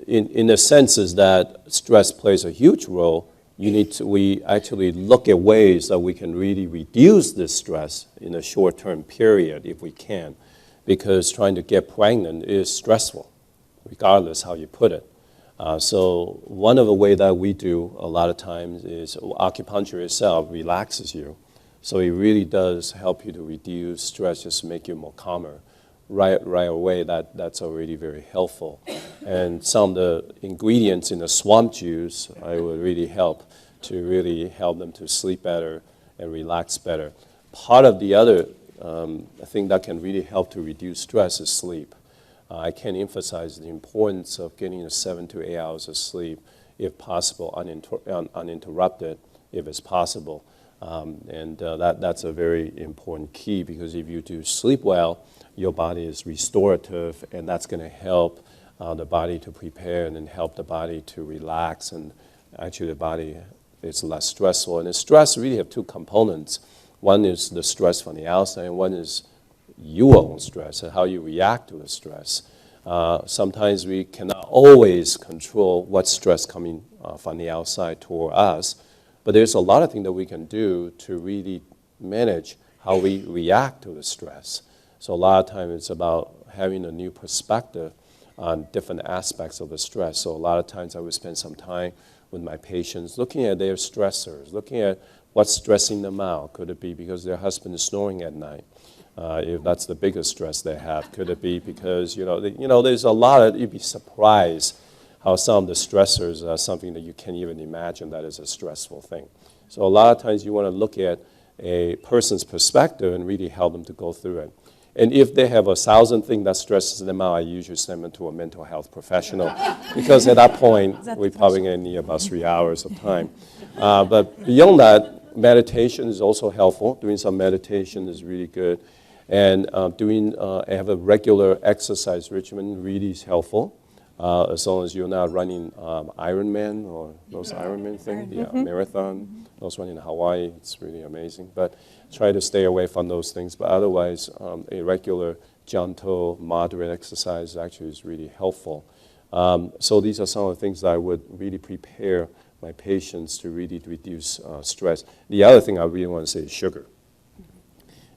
In the sense is that stress plays a huge role. We actually look at ways that we can really reduce this stress in a short-term period if we can, because trying to get pregnant is stressful, regardless how you put it. So one of the ways that we do a lot of times is acupuncture itself relaxes you. So it really does help you to reduce stress, just to make you more calmer. Right away, that's already very helpful. And some of the ingredients in the swamp juice, I would really help them to sleep better and relax better. Part of the other thing that can really help to reduce stress is sleep. I can't emphasize the importance of getting 7 to 8 hours of sleep, if possible, uninterrupted, if it's possible. That's a very important key, because if you do sleep well, your body is restorative, and that's going to help the body to prepare and then help the body to relax, and actually the body is less stressful. And the stress really have two components. One is the stress from the outside, and one is your own stress and how you react to the stress. Sometimes we cannot always control what stress coming from the outside toward us, but there's a lot of things that we can do to really manage how we react to the stress. So a lot of times it's about having a new perspective on different aspects of the stress. So a lot of times I would spend some time with my patients looking at their stressors, looking at what's stressing them out. Could it be because their husband is snoring at night? If that's the biggest stress they have. Could it be because, there's a lot of, you'd be surprised how some of the stressors are something that you can't even imagine that is a stressful thing. So a lot of times you want to look at a person's perspective and really help them to go through it. And if they have 1,000 things that stresses them out, I usually send them to a mental health professional, because at that point, we're probably going to need about 3 hours of time. But beyond that, meditation is also helpful. Doing some meditation is really good. And have a regular exercise regimen really is helpful, as long as you're not running Ironman or those Ironman things, marathon. Those running in Hawaii, it's really amazing. But try to stay away from those things. But otherwise, a regular, gentle, moderate exercise actually is really helpful. So these are some of the things that I would really prepare my patients to really reduce stress. The other thing I really want to say is sugar.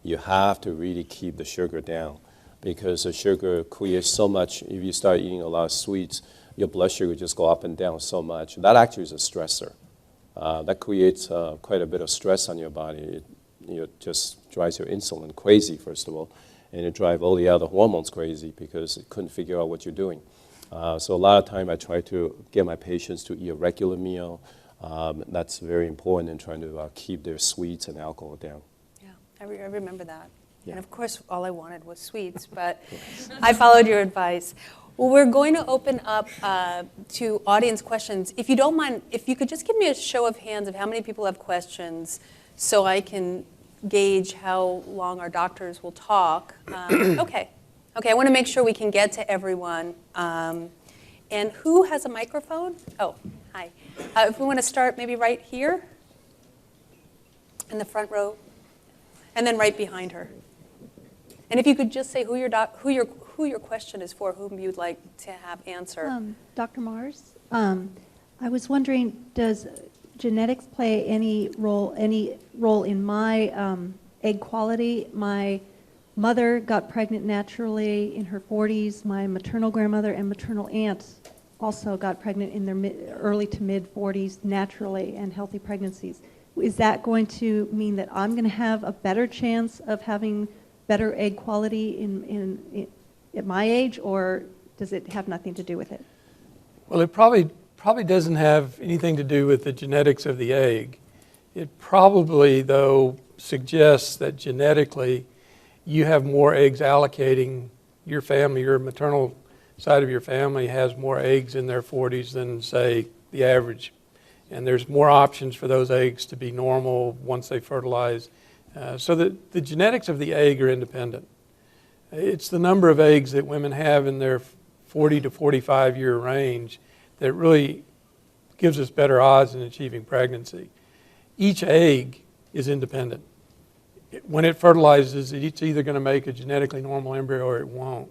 You have to really keep the sugar down, because the sugar creates so much. If you start eating a lot of sweets, your blood sugar just go up and down so much. That actually is a stressor. That creates quite a bit of stress on your body. It just drives your insulin crazy, first of all, and it drives all the other hormones crazy, because it couldn't figure out what you're doing. So a lot of time I try to get my patients to eat a regular meal. That's very important in trying to keep their sweets and alcohol down. I remember that. Yeah. And of course, all I wanted was sweets, but I followed your advice. Well, we're going to open up to audience questions. If you don't mind, if you could just give me a show of hands of how many people have questions, so I can gauge how long our doctors will talk. Okay, I want to make sure we can get to everyone. And who has a microphone? Oh, hi. If we want to start maybe right here in the front row. And then right behind her. And if you could just say who your question is for, whom you'd like to have answer. Dr. Mars, I was wondering, does genetics play any role in my egg quality? My mother got pregnant naturally in her 40s. My maternal grandmother and maternal aunts also got pregnant in their early to mid 40s naturally and healthy pregnancies. Is that going to mean that I'm going to have a better chance of having better egg quality at my age, or does it have nothing to do with it? Well, it probably doesn't have anything to do with the genetics of the egg. It probably, though, suggests that genetically you have more eggs allocating. Your family, your maternal side of your family has more eggs in their 40s than, say, the average. And there's more options for those eggs to be normal once they fertilize. So the genetics of the egg are independent. It's the number of eggs that women have in their 40 to 45 year range that really gives us better odds in achieving pregnancy. Each egg is independent. When it fertilizes, it's either going to make a genetically normal embryo or it won't.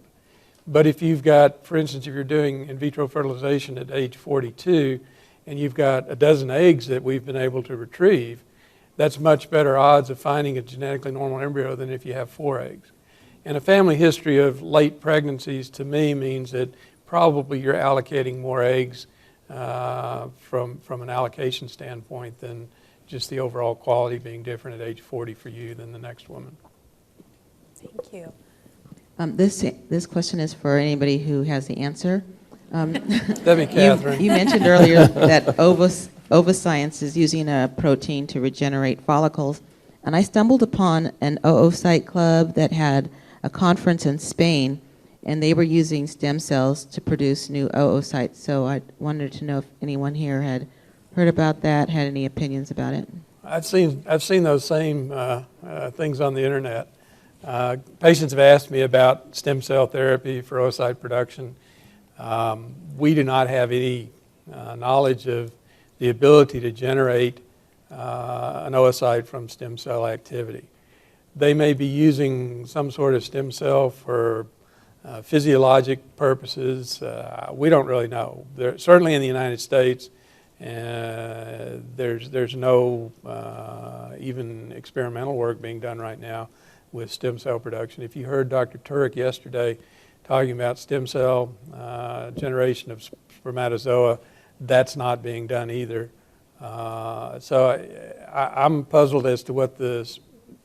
But if you've got, for instance, if you're doing in vitro fertilization at age 42 and you've got a dozen eggs that we've been able to retrieve, that's much better odds of finding a genetically normal embryo than if you have 4 eggs. And a family history of late pregnancies to me means that probably you're allocating more eggs from an allocation standpoint than just the overall quality being different at age 40 for you than the next woman. Thank you. This question is for anybody who has the answer. That'd be Catherine. You mentioned earlier that Ovascience is using a protein to regenerate follicles, and I stumbled upon an oocyte club that had a conference in Spain, and they were using stem cells to produce new oocytes. So I wanted to know if anyone here had heard about that, had any opinions about it. I've seen those same things on the internet. Patients have asked me about stem cell therapy for oocyte production. We do not have any knowledge of the ability to generate an oocyte from stem cell activity. They may be using some sort of stem cell for physiologic purposes. We don't really know. Certainly in the United States, there's no even experimental work being done right now with stem cell production. If you heard Dr. Turek yesterday talking about stem cell generation of spermatozoa, that's not being done either. So I'm puzzled as to what the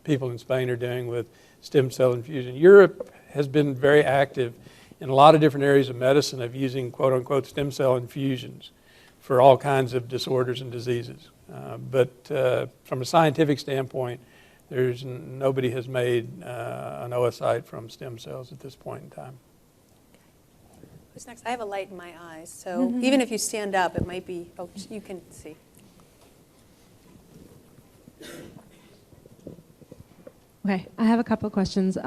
people in Spain are doing with stem cell infusion. Europe has been very active in a lot of different areas of medicine of using quote-unquote stem cell infusions for all kinds of disorders and diseases. But from a scientific standpoint, nobody has made an oocyte from stem cells at this point in time. Who's next? I have a light in my eyes, so even if you stand up, it might be, oh, you can see. Okay, I have a couple of questions.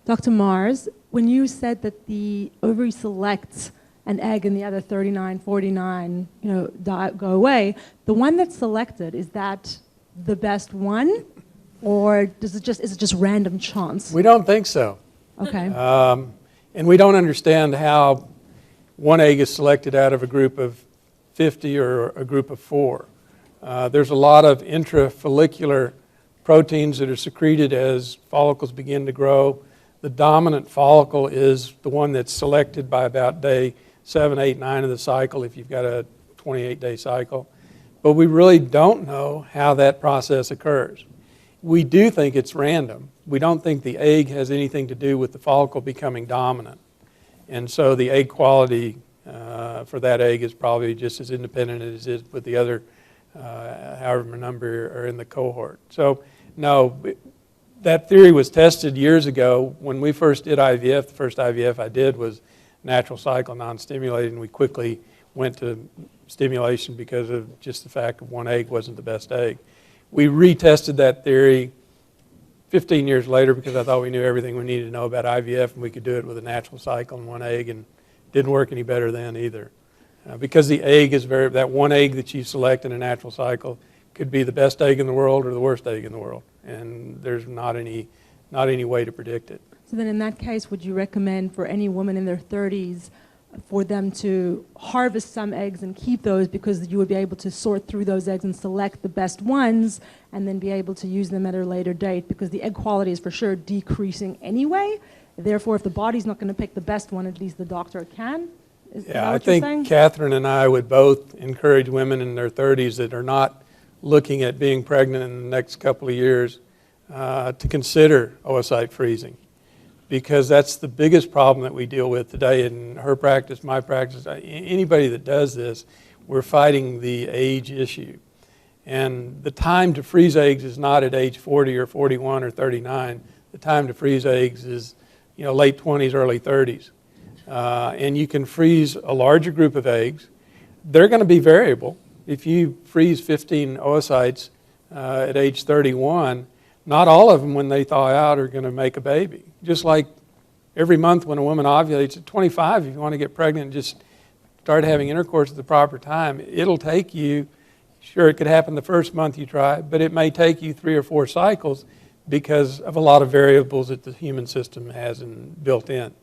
Dr. Mars, when you said that the ovary selects an egg and the other 39, 49, go away, the one that's selected, is that the best one? Or is it just random chance? We don't think so. Okay. And we don't understand how one egg is selected out of a group of 50 or a group of 4. There's a lot of intrafollicular proteins that are secreted as follicles begin to grow. The dominant follicle is the one that's selected by about day 7, 8, 9 of the cycle if you've got a 28-day cycle. But we really don't know how that process occurs. We do think it's random. We don't think the egg has anything to do with the follicle becoming dominant. And so the egg quality for that egg is probably just as independent as it is with the other however many number are in the cohort. So no, that theory was tested years ago. When we first did IVF, the first IVF I did was natural cycle non-stimulated, and we quickly went to stimulation because of just the fact that one egg wasn't the best egg. We retested that theory 15 years later because I thought we knew everything we needed to know about IVF and we could do it with a natural cycle and one egg, and didn't work any better then either. Because the egg is that one egg that you select in a natural cycle could be the best egg in the world or the worst egg in the world, and there's not any way to predict it. So then in that case, would you recommend for any woman in their 30s for them to harvest some eggs and keep those because you would be able to sort through those eggs and select the best ones and then be able to use them at a later date because the egg quality is for sure decreasing anyway. Therefore, if the body's not going to pick the best one, at least the doctor can. Is that Yeah, I what you're saying? think Catherine and I would both encourage women in their 30s that are not looking at being pregnant in the next couple of years to consider oocyte freezing, because that's the biggest problem that we deal with today in her practice, my practice. Anybody that does this, we're fighting the age issue. And the time to freeze eggs is not at age 40 or 41 or 39. The time to freeze eggs is, late 20s, early 30s. And you can freeze a larger group of eggs. They're going to be variable. If you freeze 15 oocytes at age 31, not all of them, when they thaw out, are going to make a baby. Just like every month when a woman ovulates at 25, if you want to get pregnant, just start having intercourse at the proper time. It'll take you, sure, it could happen the first month you try, but it may take you 3 or 4 cycles because of a lot of variables that the human system has built in.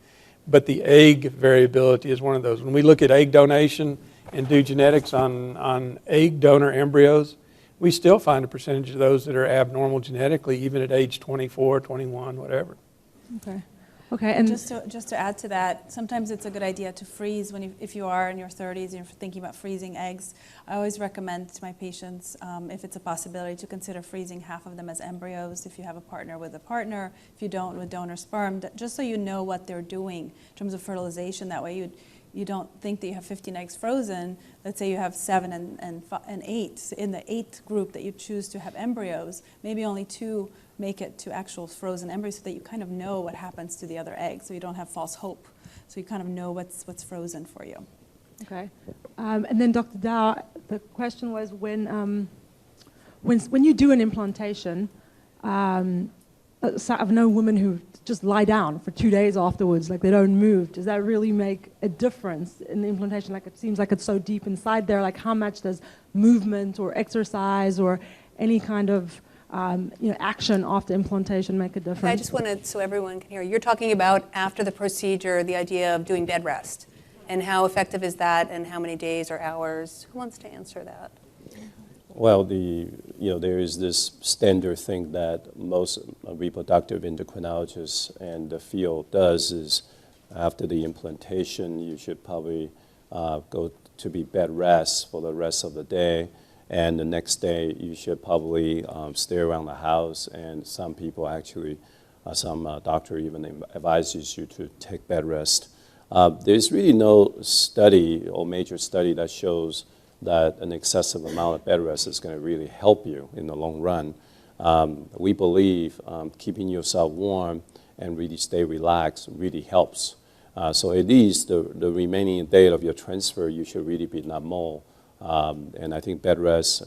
But the egg variability is one of those. When we look at egg donation and do genetics on egg donor embryos, we still find a percentage of those that are abnormal genetically, even at age 24, 21, whatever. Okay. And just to add to that, sometimes it's a good idea to freeze if you are in your 30s and you're thinking about freezing eggs. I always recommend to my patients, if it's a possibility, to consider freezing half of them as embryos. If you have a partner, with a partner. If you don't, with donor sperm, just so you know what they're doing in terms of fertilization. That way you don't think that you have 15 eggs frozen. Let's say you have 7 and 8. In the 8th group that you choose to have embryos, maybe only 2 make it to actual frozen embryos, so that you kind of know what happens to the other eggs, so you don't have false hope. So you kind of know what's frozen for you. Okay. And then Dr. Tao, the question was when you do an implantation, so I've known women who just lie down for 2 days afterwards, like they don't move. Does that really make a difference in the implantation? Like it seems like it's so deep inside there. Like how much does movement or exercise or any kind of action after implantation make a difference? I just wanted, so everyone can hear, you're talking about after the procedure, the idea of doing bed rest. And how effective is that, and how many days or hours? Who wants to answer that? Well, there is this standard thing that most reproductive endocrinologists and the field does is after the implantation, you should probably go to be bed rest for the rest of the day. And the next day, you should probably stay around the house. And some people actually, some doctor even advises you to take bed rest. There's really no study or major study that shows that an excessive amount of bed rest is going to really help you in the long run. We believe keeping yourself warm and really stay relaxed really helps. So at least the remaining day of your transfer, you should really be not more. And I think bed rest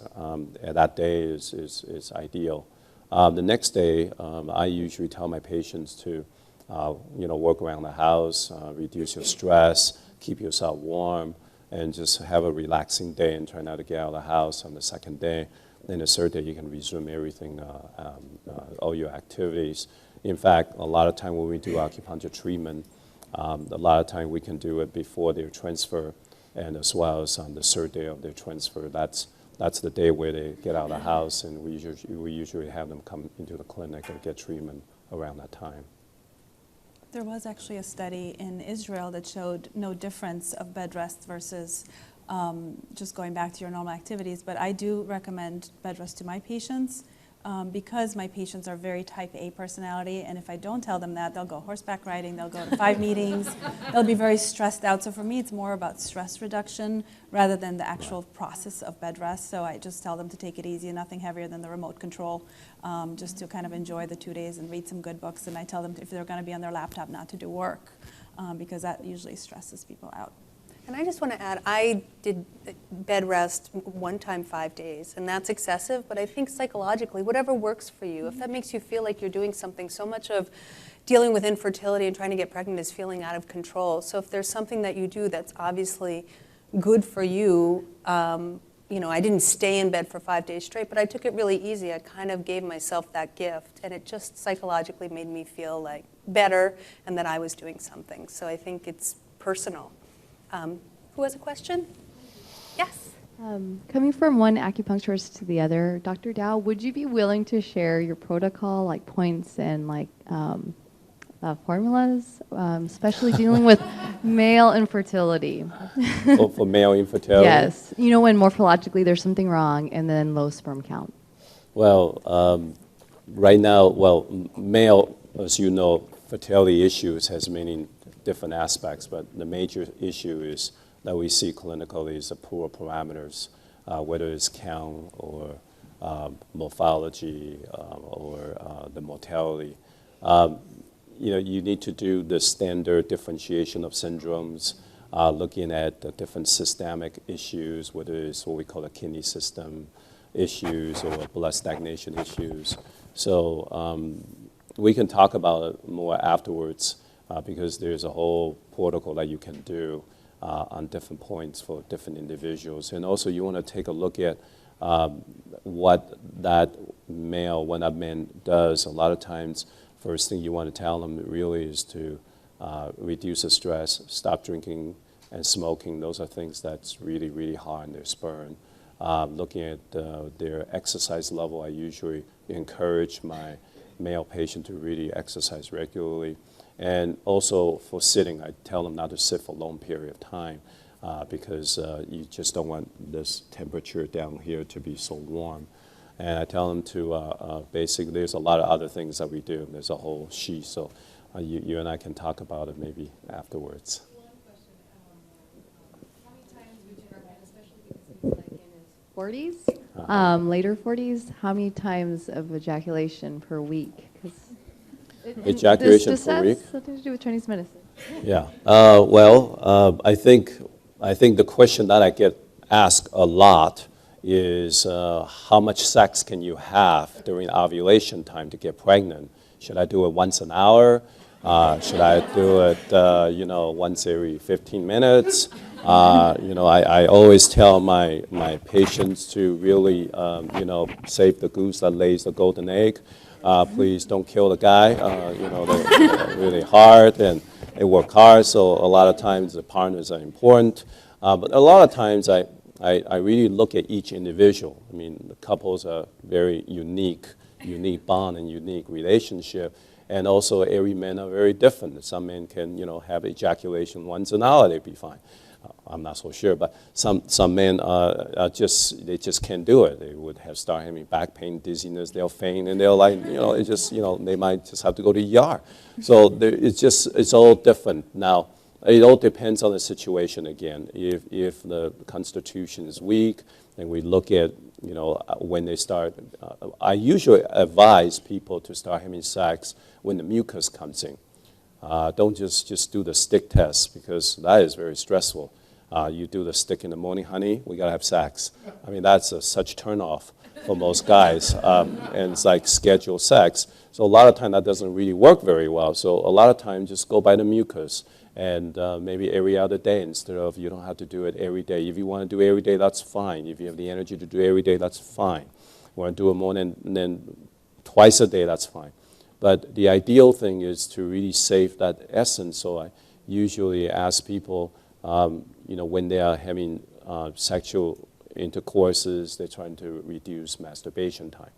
at that day is ideal. The next day, I usually tell my patients to work around the house, reduce your stress, keep yourself warm, and just have a relaxing day and try not to get out of the house on the second day. Then the third day, you can resume everything, all your activities. In fact, a lot of time when we do acupuncture treatment, a lot of time we can do it before their transfer, and as well as on the third day of their transfer. That's the day where they get out of the house, and we usually have them come into the clinic and get treatment around that time. There was actually a study in Israel that showed no difference of bed rest versus just going back to your normal activities. But I do recommend bed rest to my patients because my patients are very type A personality. And if I don't tell them that, they'll go horseback riding, they'll go to 5 meetings, they'll be very stressed out. So for me, it's more about stress reduction rather than the actual process of bed rest. So I just tell them to take it easy, nothing heavier than the remote control, just to kind of enjoy the 2 days and read some good books. And I tell them if they're going to be on their laptop not to do work because that usually stresses people out. And I just want to add, I did bed rest one time 5 days, and that's excessive, but I think psychologically, whatever works for you, if that makes you feel like you're doing something, so much of dealing with infertility and trying to get pregnant is feeling out of control. So if there's something that you do that's obviously good for you, I didn't stay in bed for 5 days straight, but I took it really easy. I kind of gave myself that gift, and it just psychologically made me feel like better and that I was doing something. So I think it's personal. Who has a question? Yes. Coming from one acupuncturist to the other, Dr. Tao, would you be willing to share your protocol, like points and like formulas, especially dealing with male infertility? For male infertility? Yes. When morphologically there's something wrong, and then low sperm count. Well, right now, male, as you know, fertility issues has many different aspects, but the major issue is that we see clinically is the poor parameters, whether it's count or morphology or the mortality. You need to do the standard differentiation of syndromes, looking at the different systemic issues, whether it's what we call a kidney system issues or blood stagnation issues. So we can talk about it more afterwards because there's a whole protocol that you can do on different points for different individuals. And also you want to take a look at what that man does. A lot of times, first thing you want to tell them really is to reduce the stress, stop drinking and smoking. Those are things that's really, really hard on their sperm. Looking at their exercise level, I usually encourage my male patient to really exercise regularly. And also for sitting, I tell them not to sit for a long period of time because you just don't want this temperature down here to be so warm. And I tell them to basically, there's a lot of other things that we do. There's a whole sheet, so you and I can talk about it maybe afterwards. One question. How many times would you recommend, especially because he's like in his 40s, later 40s, how many times of ejaculation per week? Ejaculation per week? Something to do with Chinese medicine. Yeah. I think the question that I get asked a lot is how much sex can you have during ovulation time to get pregnant? Should I do it once an hour? Should I do it, once every 15 minutes? I always tell my patients to really, save the goose that lays the golden egg. Please don't kill the guy. They're really hard and they work hard. So a lot of times the partners are important. But a lot of times I really look at each individual. I mean, the couples are very unique bond and unique relationship. And also every man are very different. Some men can, have ejaculation once an hour, they'd be fine. I'm not so sure, but some men they just can't do it. They would start having back pain, dizziness, they'll faint, and they'll they might just have to go to ER. So it's all different. Now, it all depends on the situation again. If the constitution is weak, then we look at, when they start. I usually advise people to start having sex when the mucus comes in. Don't just do the stick test because that is very stressful. You do the stick in the morning, honey, we gotta have sex. I mean, that's such turnoff for most guys, and it's like scheduled sex. So a lot of time that doesn't really work very well. So a lot of time just go by the mucus and maybe every other day instead of, you don't have to do it every day. If you want to do it every day, that's fine. If you have the energy to do it every day, that's fine. You want to do it more than twice a day, that's fine. But the ideal thing is to really save that essence. So I usually ask people, when they are having sexual intercourses, they're trying to reduce masturbation time.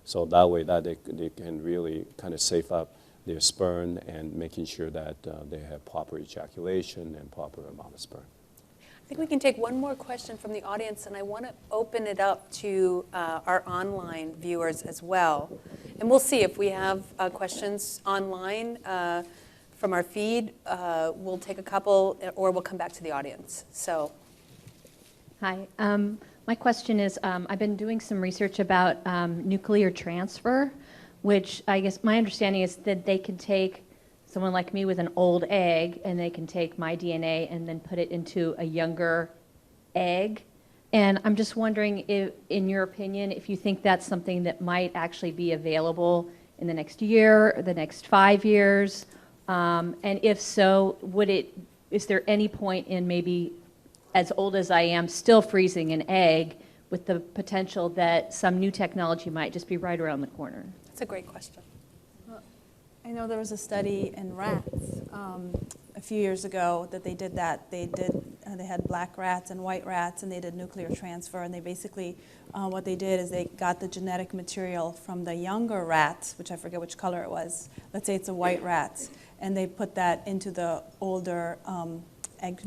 So that way that they can really kind of save up their sperm and making sure that they have proper ejaculation and proper amount of sperm. I think we can take one more question from the audience, and I want to open it up to our online viewers as well. And we'll see if we have questions online from our feed. We'll take a couple, or we'll come back to the audience. So, hi. My question is, I've been doing some research about nuclear transfer, which I guess my understanding is that they can take someone like me with an old egg, and they can take my DNA and then put it into a younger egg. And I'm just wondering, if, in your opinion, if you think that's something that might actually be available in the next year, or the next 5 years, and if so, is there any point in maybe, as old as I am, still freezing an egg with the potential that some new technology might just be right around the corner? That's a great question. I know there was a study in rats a few years ago that they did that. They had black rats and white rats, and they did nuclear transfer. And they basically, what they did is they got the genetic material from the younger rats, which I forget which color it was. Let's say it's a white rat, and they put that into the older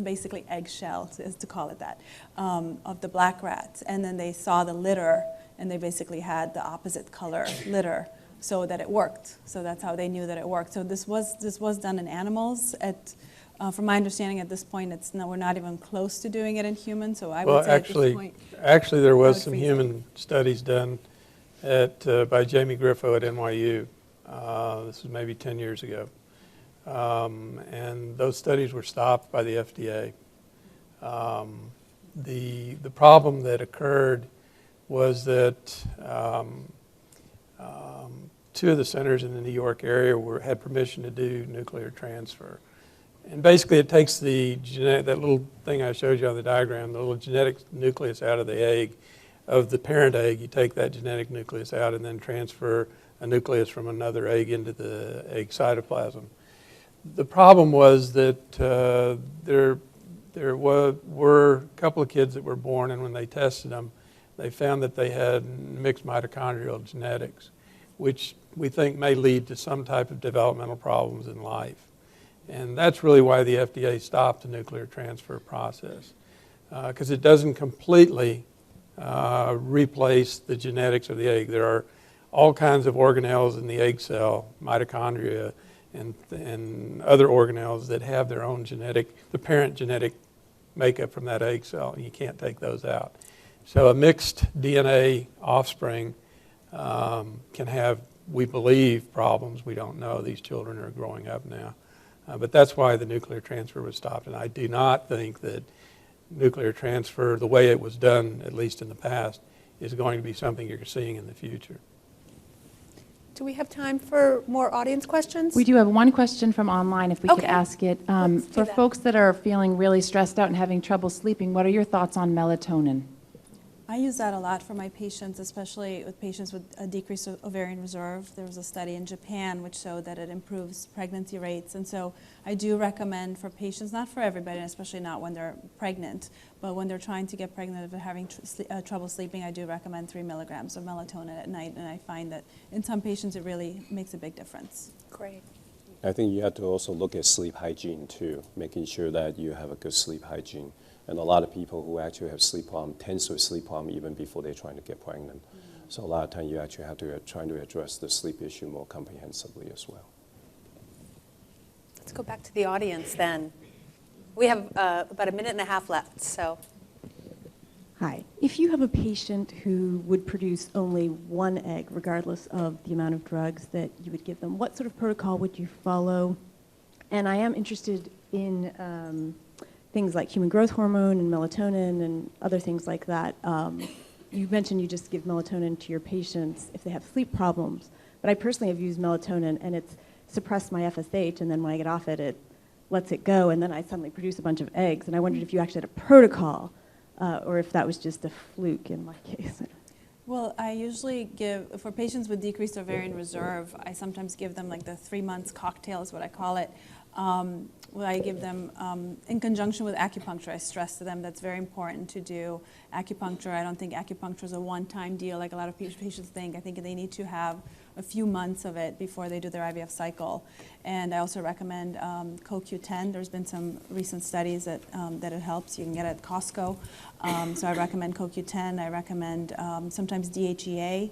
basically eggshell, is to call it that, of the black rats. And then they saw the litter, and they basically had the opposite color litter, so that it worked. So that's how they knew that it worked. So this was done in animals. From my understanding, at this point, we're not even close to doing it in humans. So I would say at this point, actually, there was some human studies done by Jamie Griffo at NYU. This was maybe 10 years ago. And those studies were stopped by the FDA. The problem that occurred was that two of the centers in the New York area had permission to do nuclear transfer. And basically it takes that little thing I showed you on the diagram, the little genetic nucleus out of the egg, of the parent egg. You take that genetic nucleus out and then transfer a nucleus from another egg into the egg cytoplasm. The problem was that there were a couple of kids that were born, and when they tested them, they found that they had mixed mitochondrial genetics, which we think may lead to some type of developmental problems in life. And that's really why the FDA stopped the nuclear transfer process, because it doesn't completely replace the genetics of the egg. There are all kinds of organelles in the egg cell, mitochondria, and other organelles that have their own the parent genetic makeup from that egg cell. You can't take those out. So a mixed DNA offspring can have, we believe, problems. We don't know. These children are growing up now. But that's why the nuclear transfer was stopped. And I do not think that nuclear transfer, the way it was done, at least in the past, is going to be something you're seeing in the future. Do we have time for more audience questions? We do have one question from online, if we could ask it. For that. folks that are feeling really stressed out and having trouble sleeping, what are your thoughts on melatonin? I use that a lot for my patients, especially with patients with a decreased ovarian reserve. There was a study in Japan which showed that it improves pregnancy rates. And so I do recommend for patients, not for everybody, and especially not when they're pregnant, but when they're trying to get pregnant, if they're having trouble sleeping, I do recommend 3 milligrams of melatonin at night. And I find that in some patients it really makes a big difference. Great. I think you have to also look at sleep hygiene too, making sure that you have a good sleep hygiene. And a lot of people who actually have sleep problem tends to have sleep problem even before they're trying to get pregnant. Mm-hmm. So a lot of times you actually have to try to address the sleep issue more comprehensively as well. Let's go back to the audience then. We have about a minute and a half left, so. Hi. If you have a patient who would produce only one egg, regardless of the amount of drugs that you would give them, what sort of protocol would you follow? And I am interested in things like human growth hormone and melatonin and other things like that. You mentioned you just give melatonin to your patients if they have sleep problems, but I personally have used melatonin and it's suppressed my FSH, and then when I get off it, it lets it go, and then I suddenly produce a bunch of eggs. And I wondered if you actually had a protocol or if that was just a fluke in my case. Well, I usually give, for patients with decreased ovarian reserve, I sometimes give them like the 3 months cocktail is what I call it. Well, I give them in conjunction with acupuncture. I stress to them that's very important to do acupuncture. I don't think acupuncture is a one-time deal like a lot of patients think. I think they need to have a few months of it before they do their IVF cycle. And I also recommend CoQ10. There's been some recent studies that it helps. You can get it at Costco. So I recommend CoQ10. I recommend sometimes DHEA,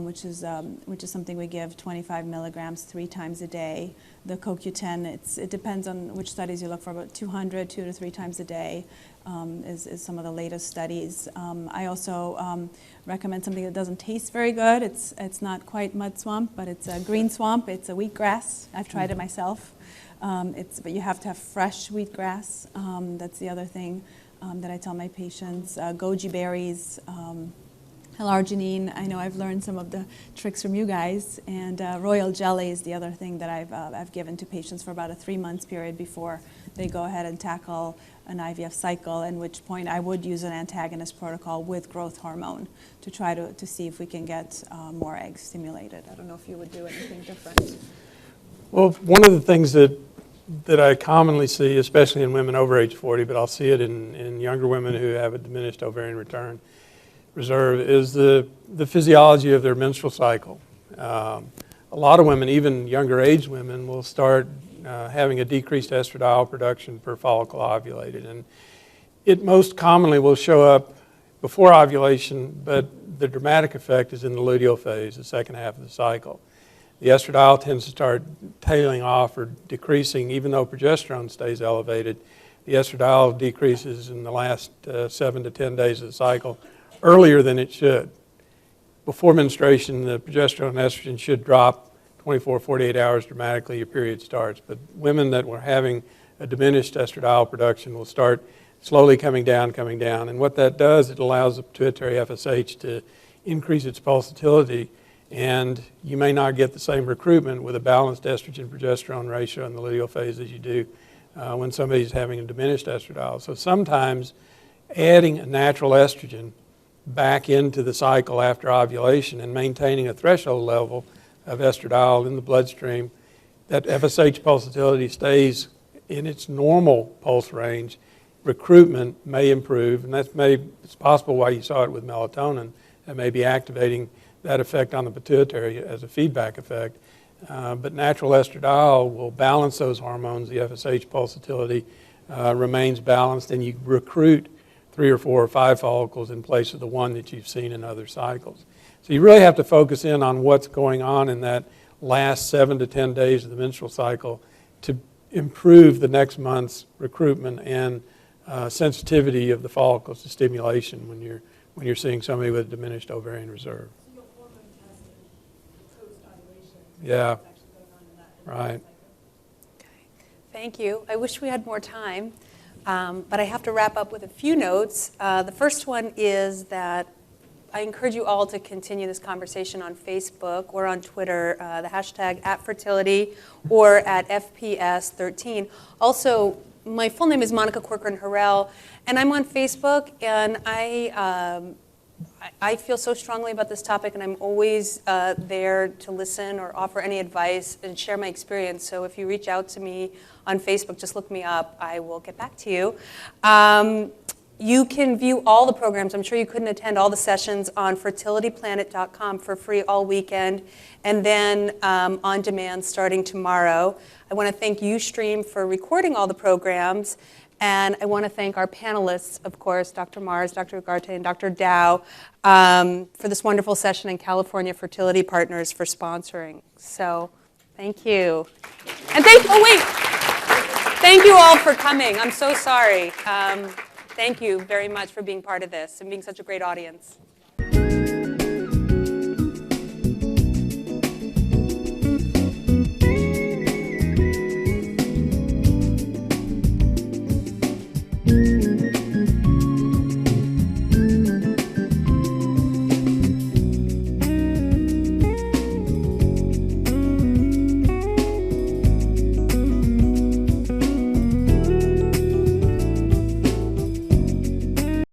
which is something we give 25 milligrams 3 times a day. The CoQ10, it depends on which studies you look for, but 200, 2 to 3 times a day is some of the latest studies. I also recommend something that doesn't taste very good. It's not quite mud swamp, but it's a green swamp. It's a wheatgrass. I've tried it myself. But you have to have fresh wheatgrass. That's the other thing that I tell my patients. Goji berries, L-arginine. I know I've learned some of the tricks from you guys, and royal jelly is the other thing that I've given to patients for about a 3 months period before they go ahead and tackle an IVF cycle, at which point I would use an antagonist protocol with growth hormone to try to see if we can get more eggs stimulated. I don't know if you would do anything different. Well, one of the things that I commonly see, especially in women over age 40, but I'll see it in younger women who have a diminished ovarian reserve, is the physiology of their menstrual cycle. A lot of women, even younger age women, will start having a decreased estradiol production per follicle ovulated. And it most commonly will show up before ovulation, but the dramatic effect is in the luteal phase, the second half of the cycle. The estradiol tends to start tailing off or decreasing, even though progesterone stays elevated. The estradiol decreases in the last 7 to 10 days of the cycle earlier than it should. Before menstruation, the progesterone and estrogen should drop 24, 48 hours dramatically, your period starts. But women that were having a diminished estradiol production will start slowly coming down. And what that does, it allows the pituitary FSH to increase its pulsatility, and you may not get the same recruitment with a balanced estrogen-progesterone ratio in the luteal phase as you do when somebody's having a diminished estradiol. So sometimes adding a natural estrogen back into the cycle after ovulation and maintaining a threshold level of estradiol in the bloodstream, that FSH pulsatility stays in its normal pulse range, recruitment may improve, and it's possible why you saw it with melatonin, that may be activating that effect on the pituitary as a feedback effect. But natural estradiol will balance those hormones. The FSH pulsatility remains balanced, and you recruit 3 or 4 or 5 follicles in place of the one that you've seen in other cycles. So you really have to focus in on what's going on in that last 7 to 10 days of the menstrual cycle to improve the next month's recruitment and sensitivity of the follicles to stimulation when you're seeing somebody with diminished ovarian reserve. Yeah, right. Okay. Thank you. I wish we had more time, but I have to wrap up with a few notes. The first one is that I encourage you all to continue this conversation on Facebook or on Twitter, the hashtag @fertility or at FPS13. Also, my full name is Monica Corcoran Harrell, and I'm on Facebook, and I feel so strongly about this topic, and I'm always there to listen or offer any advice and share my experience. So if you reach out to me on Facebook, just look me up. I will get back to you. You can view all the programs. I'm sure you couldn't attend all the sessions on fertilityplanet.com for free all weekend, and then on demand starting tomorrow. I want to thank Ustream for recording all the programs. And I want to thank our panelists, of course, Dr. Mars, Dr. Deugarte, and Dr. Tao, for this wonderful session, and California Fertility Partners for sponsoring. So thank you. And thank you all for coming. I'm so sorry. Thank you very much for being part of this and being such a great audience.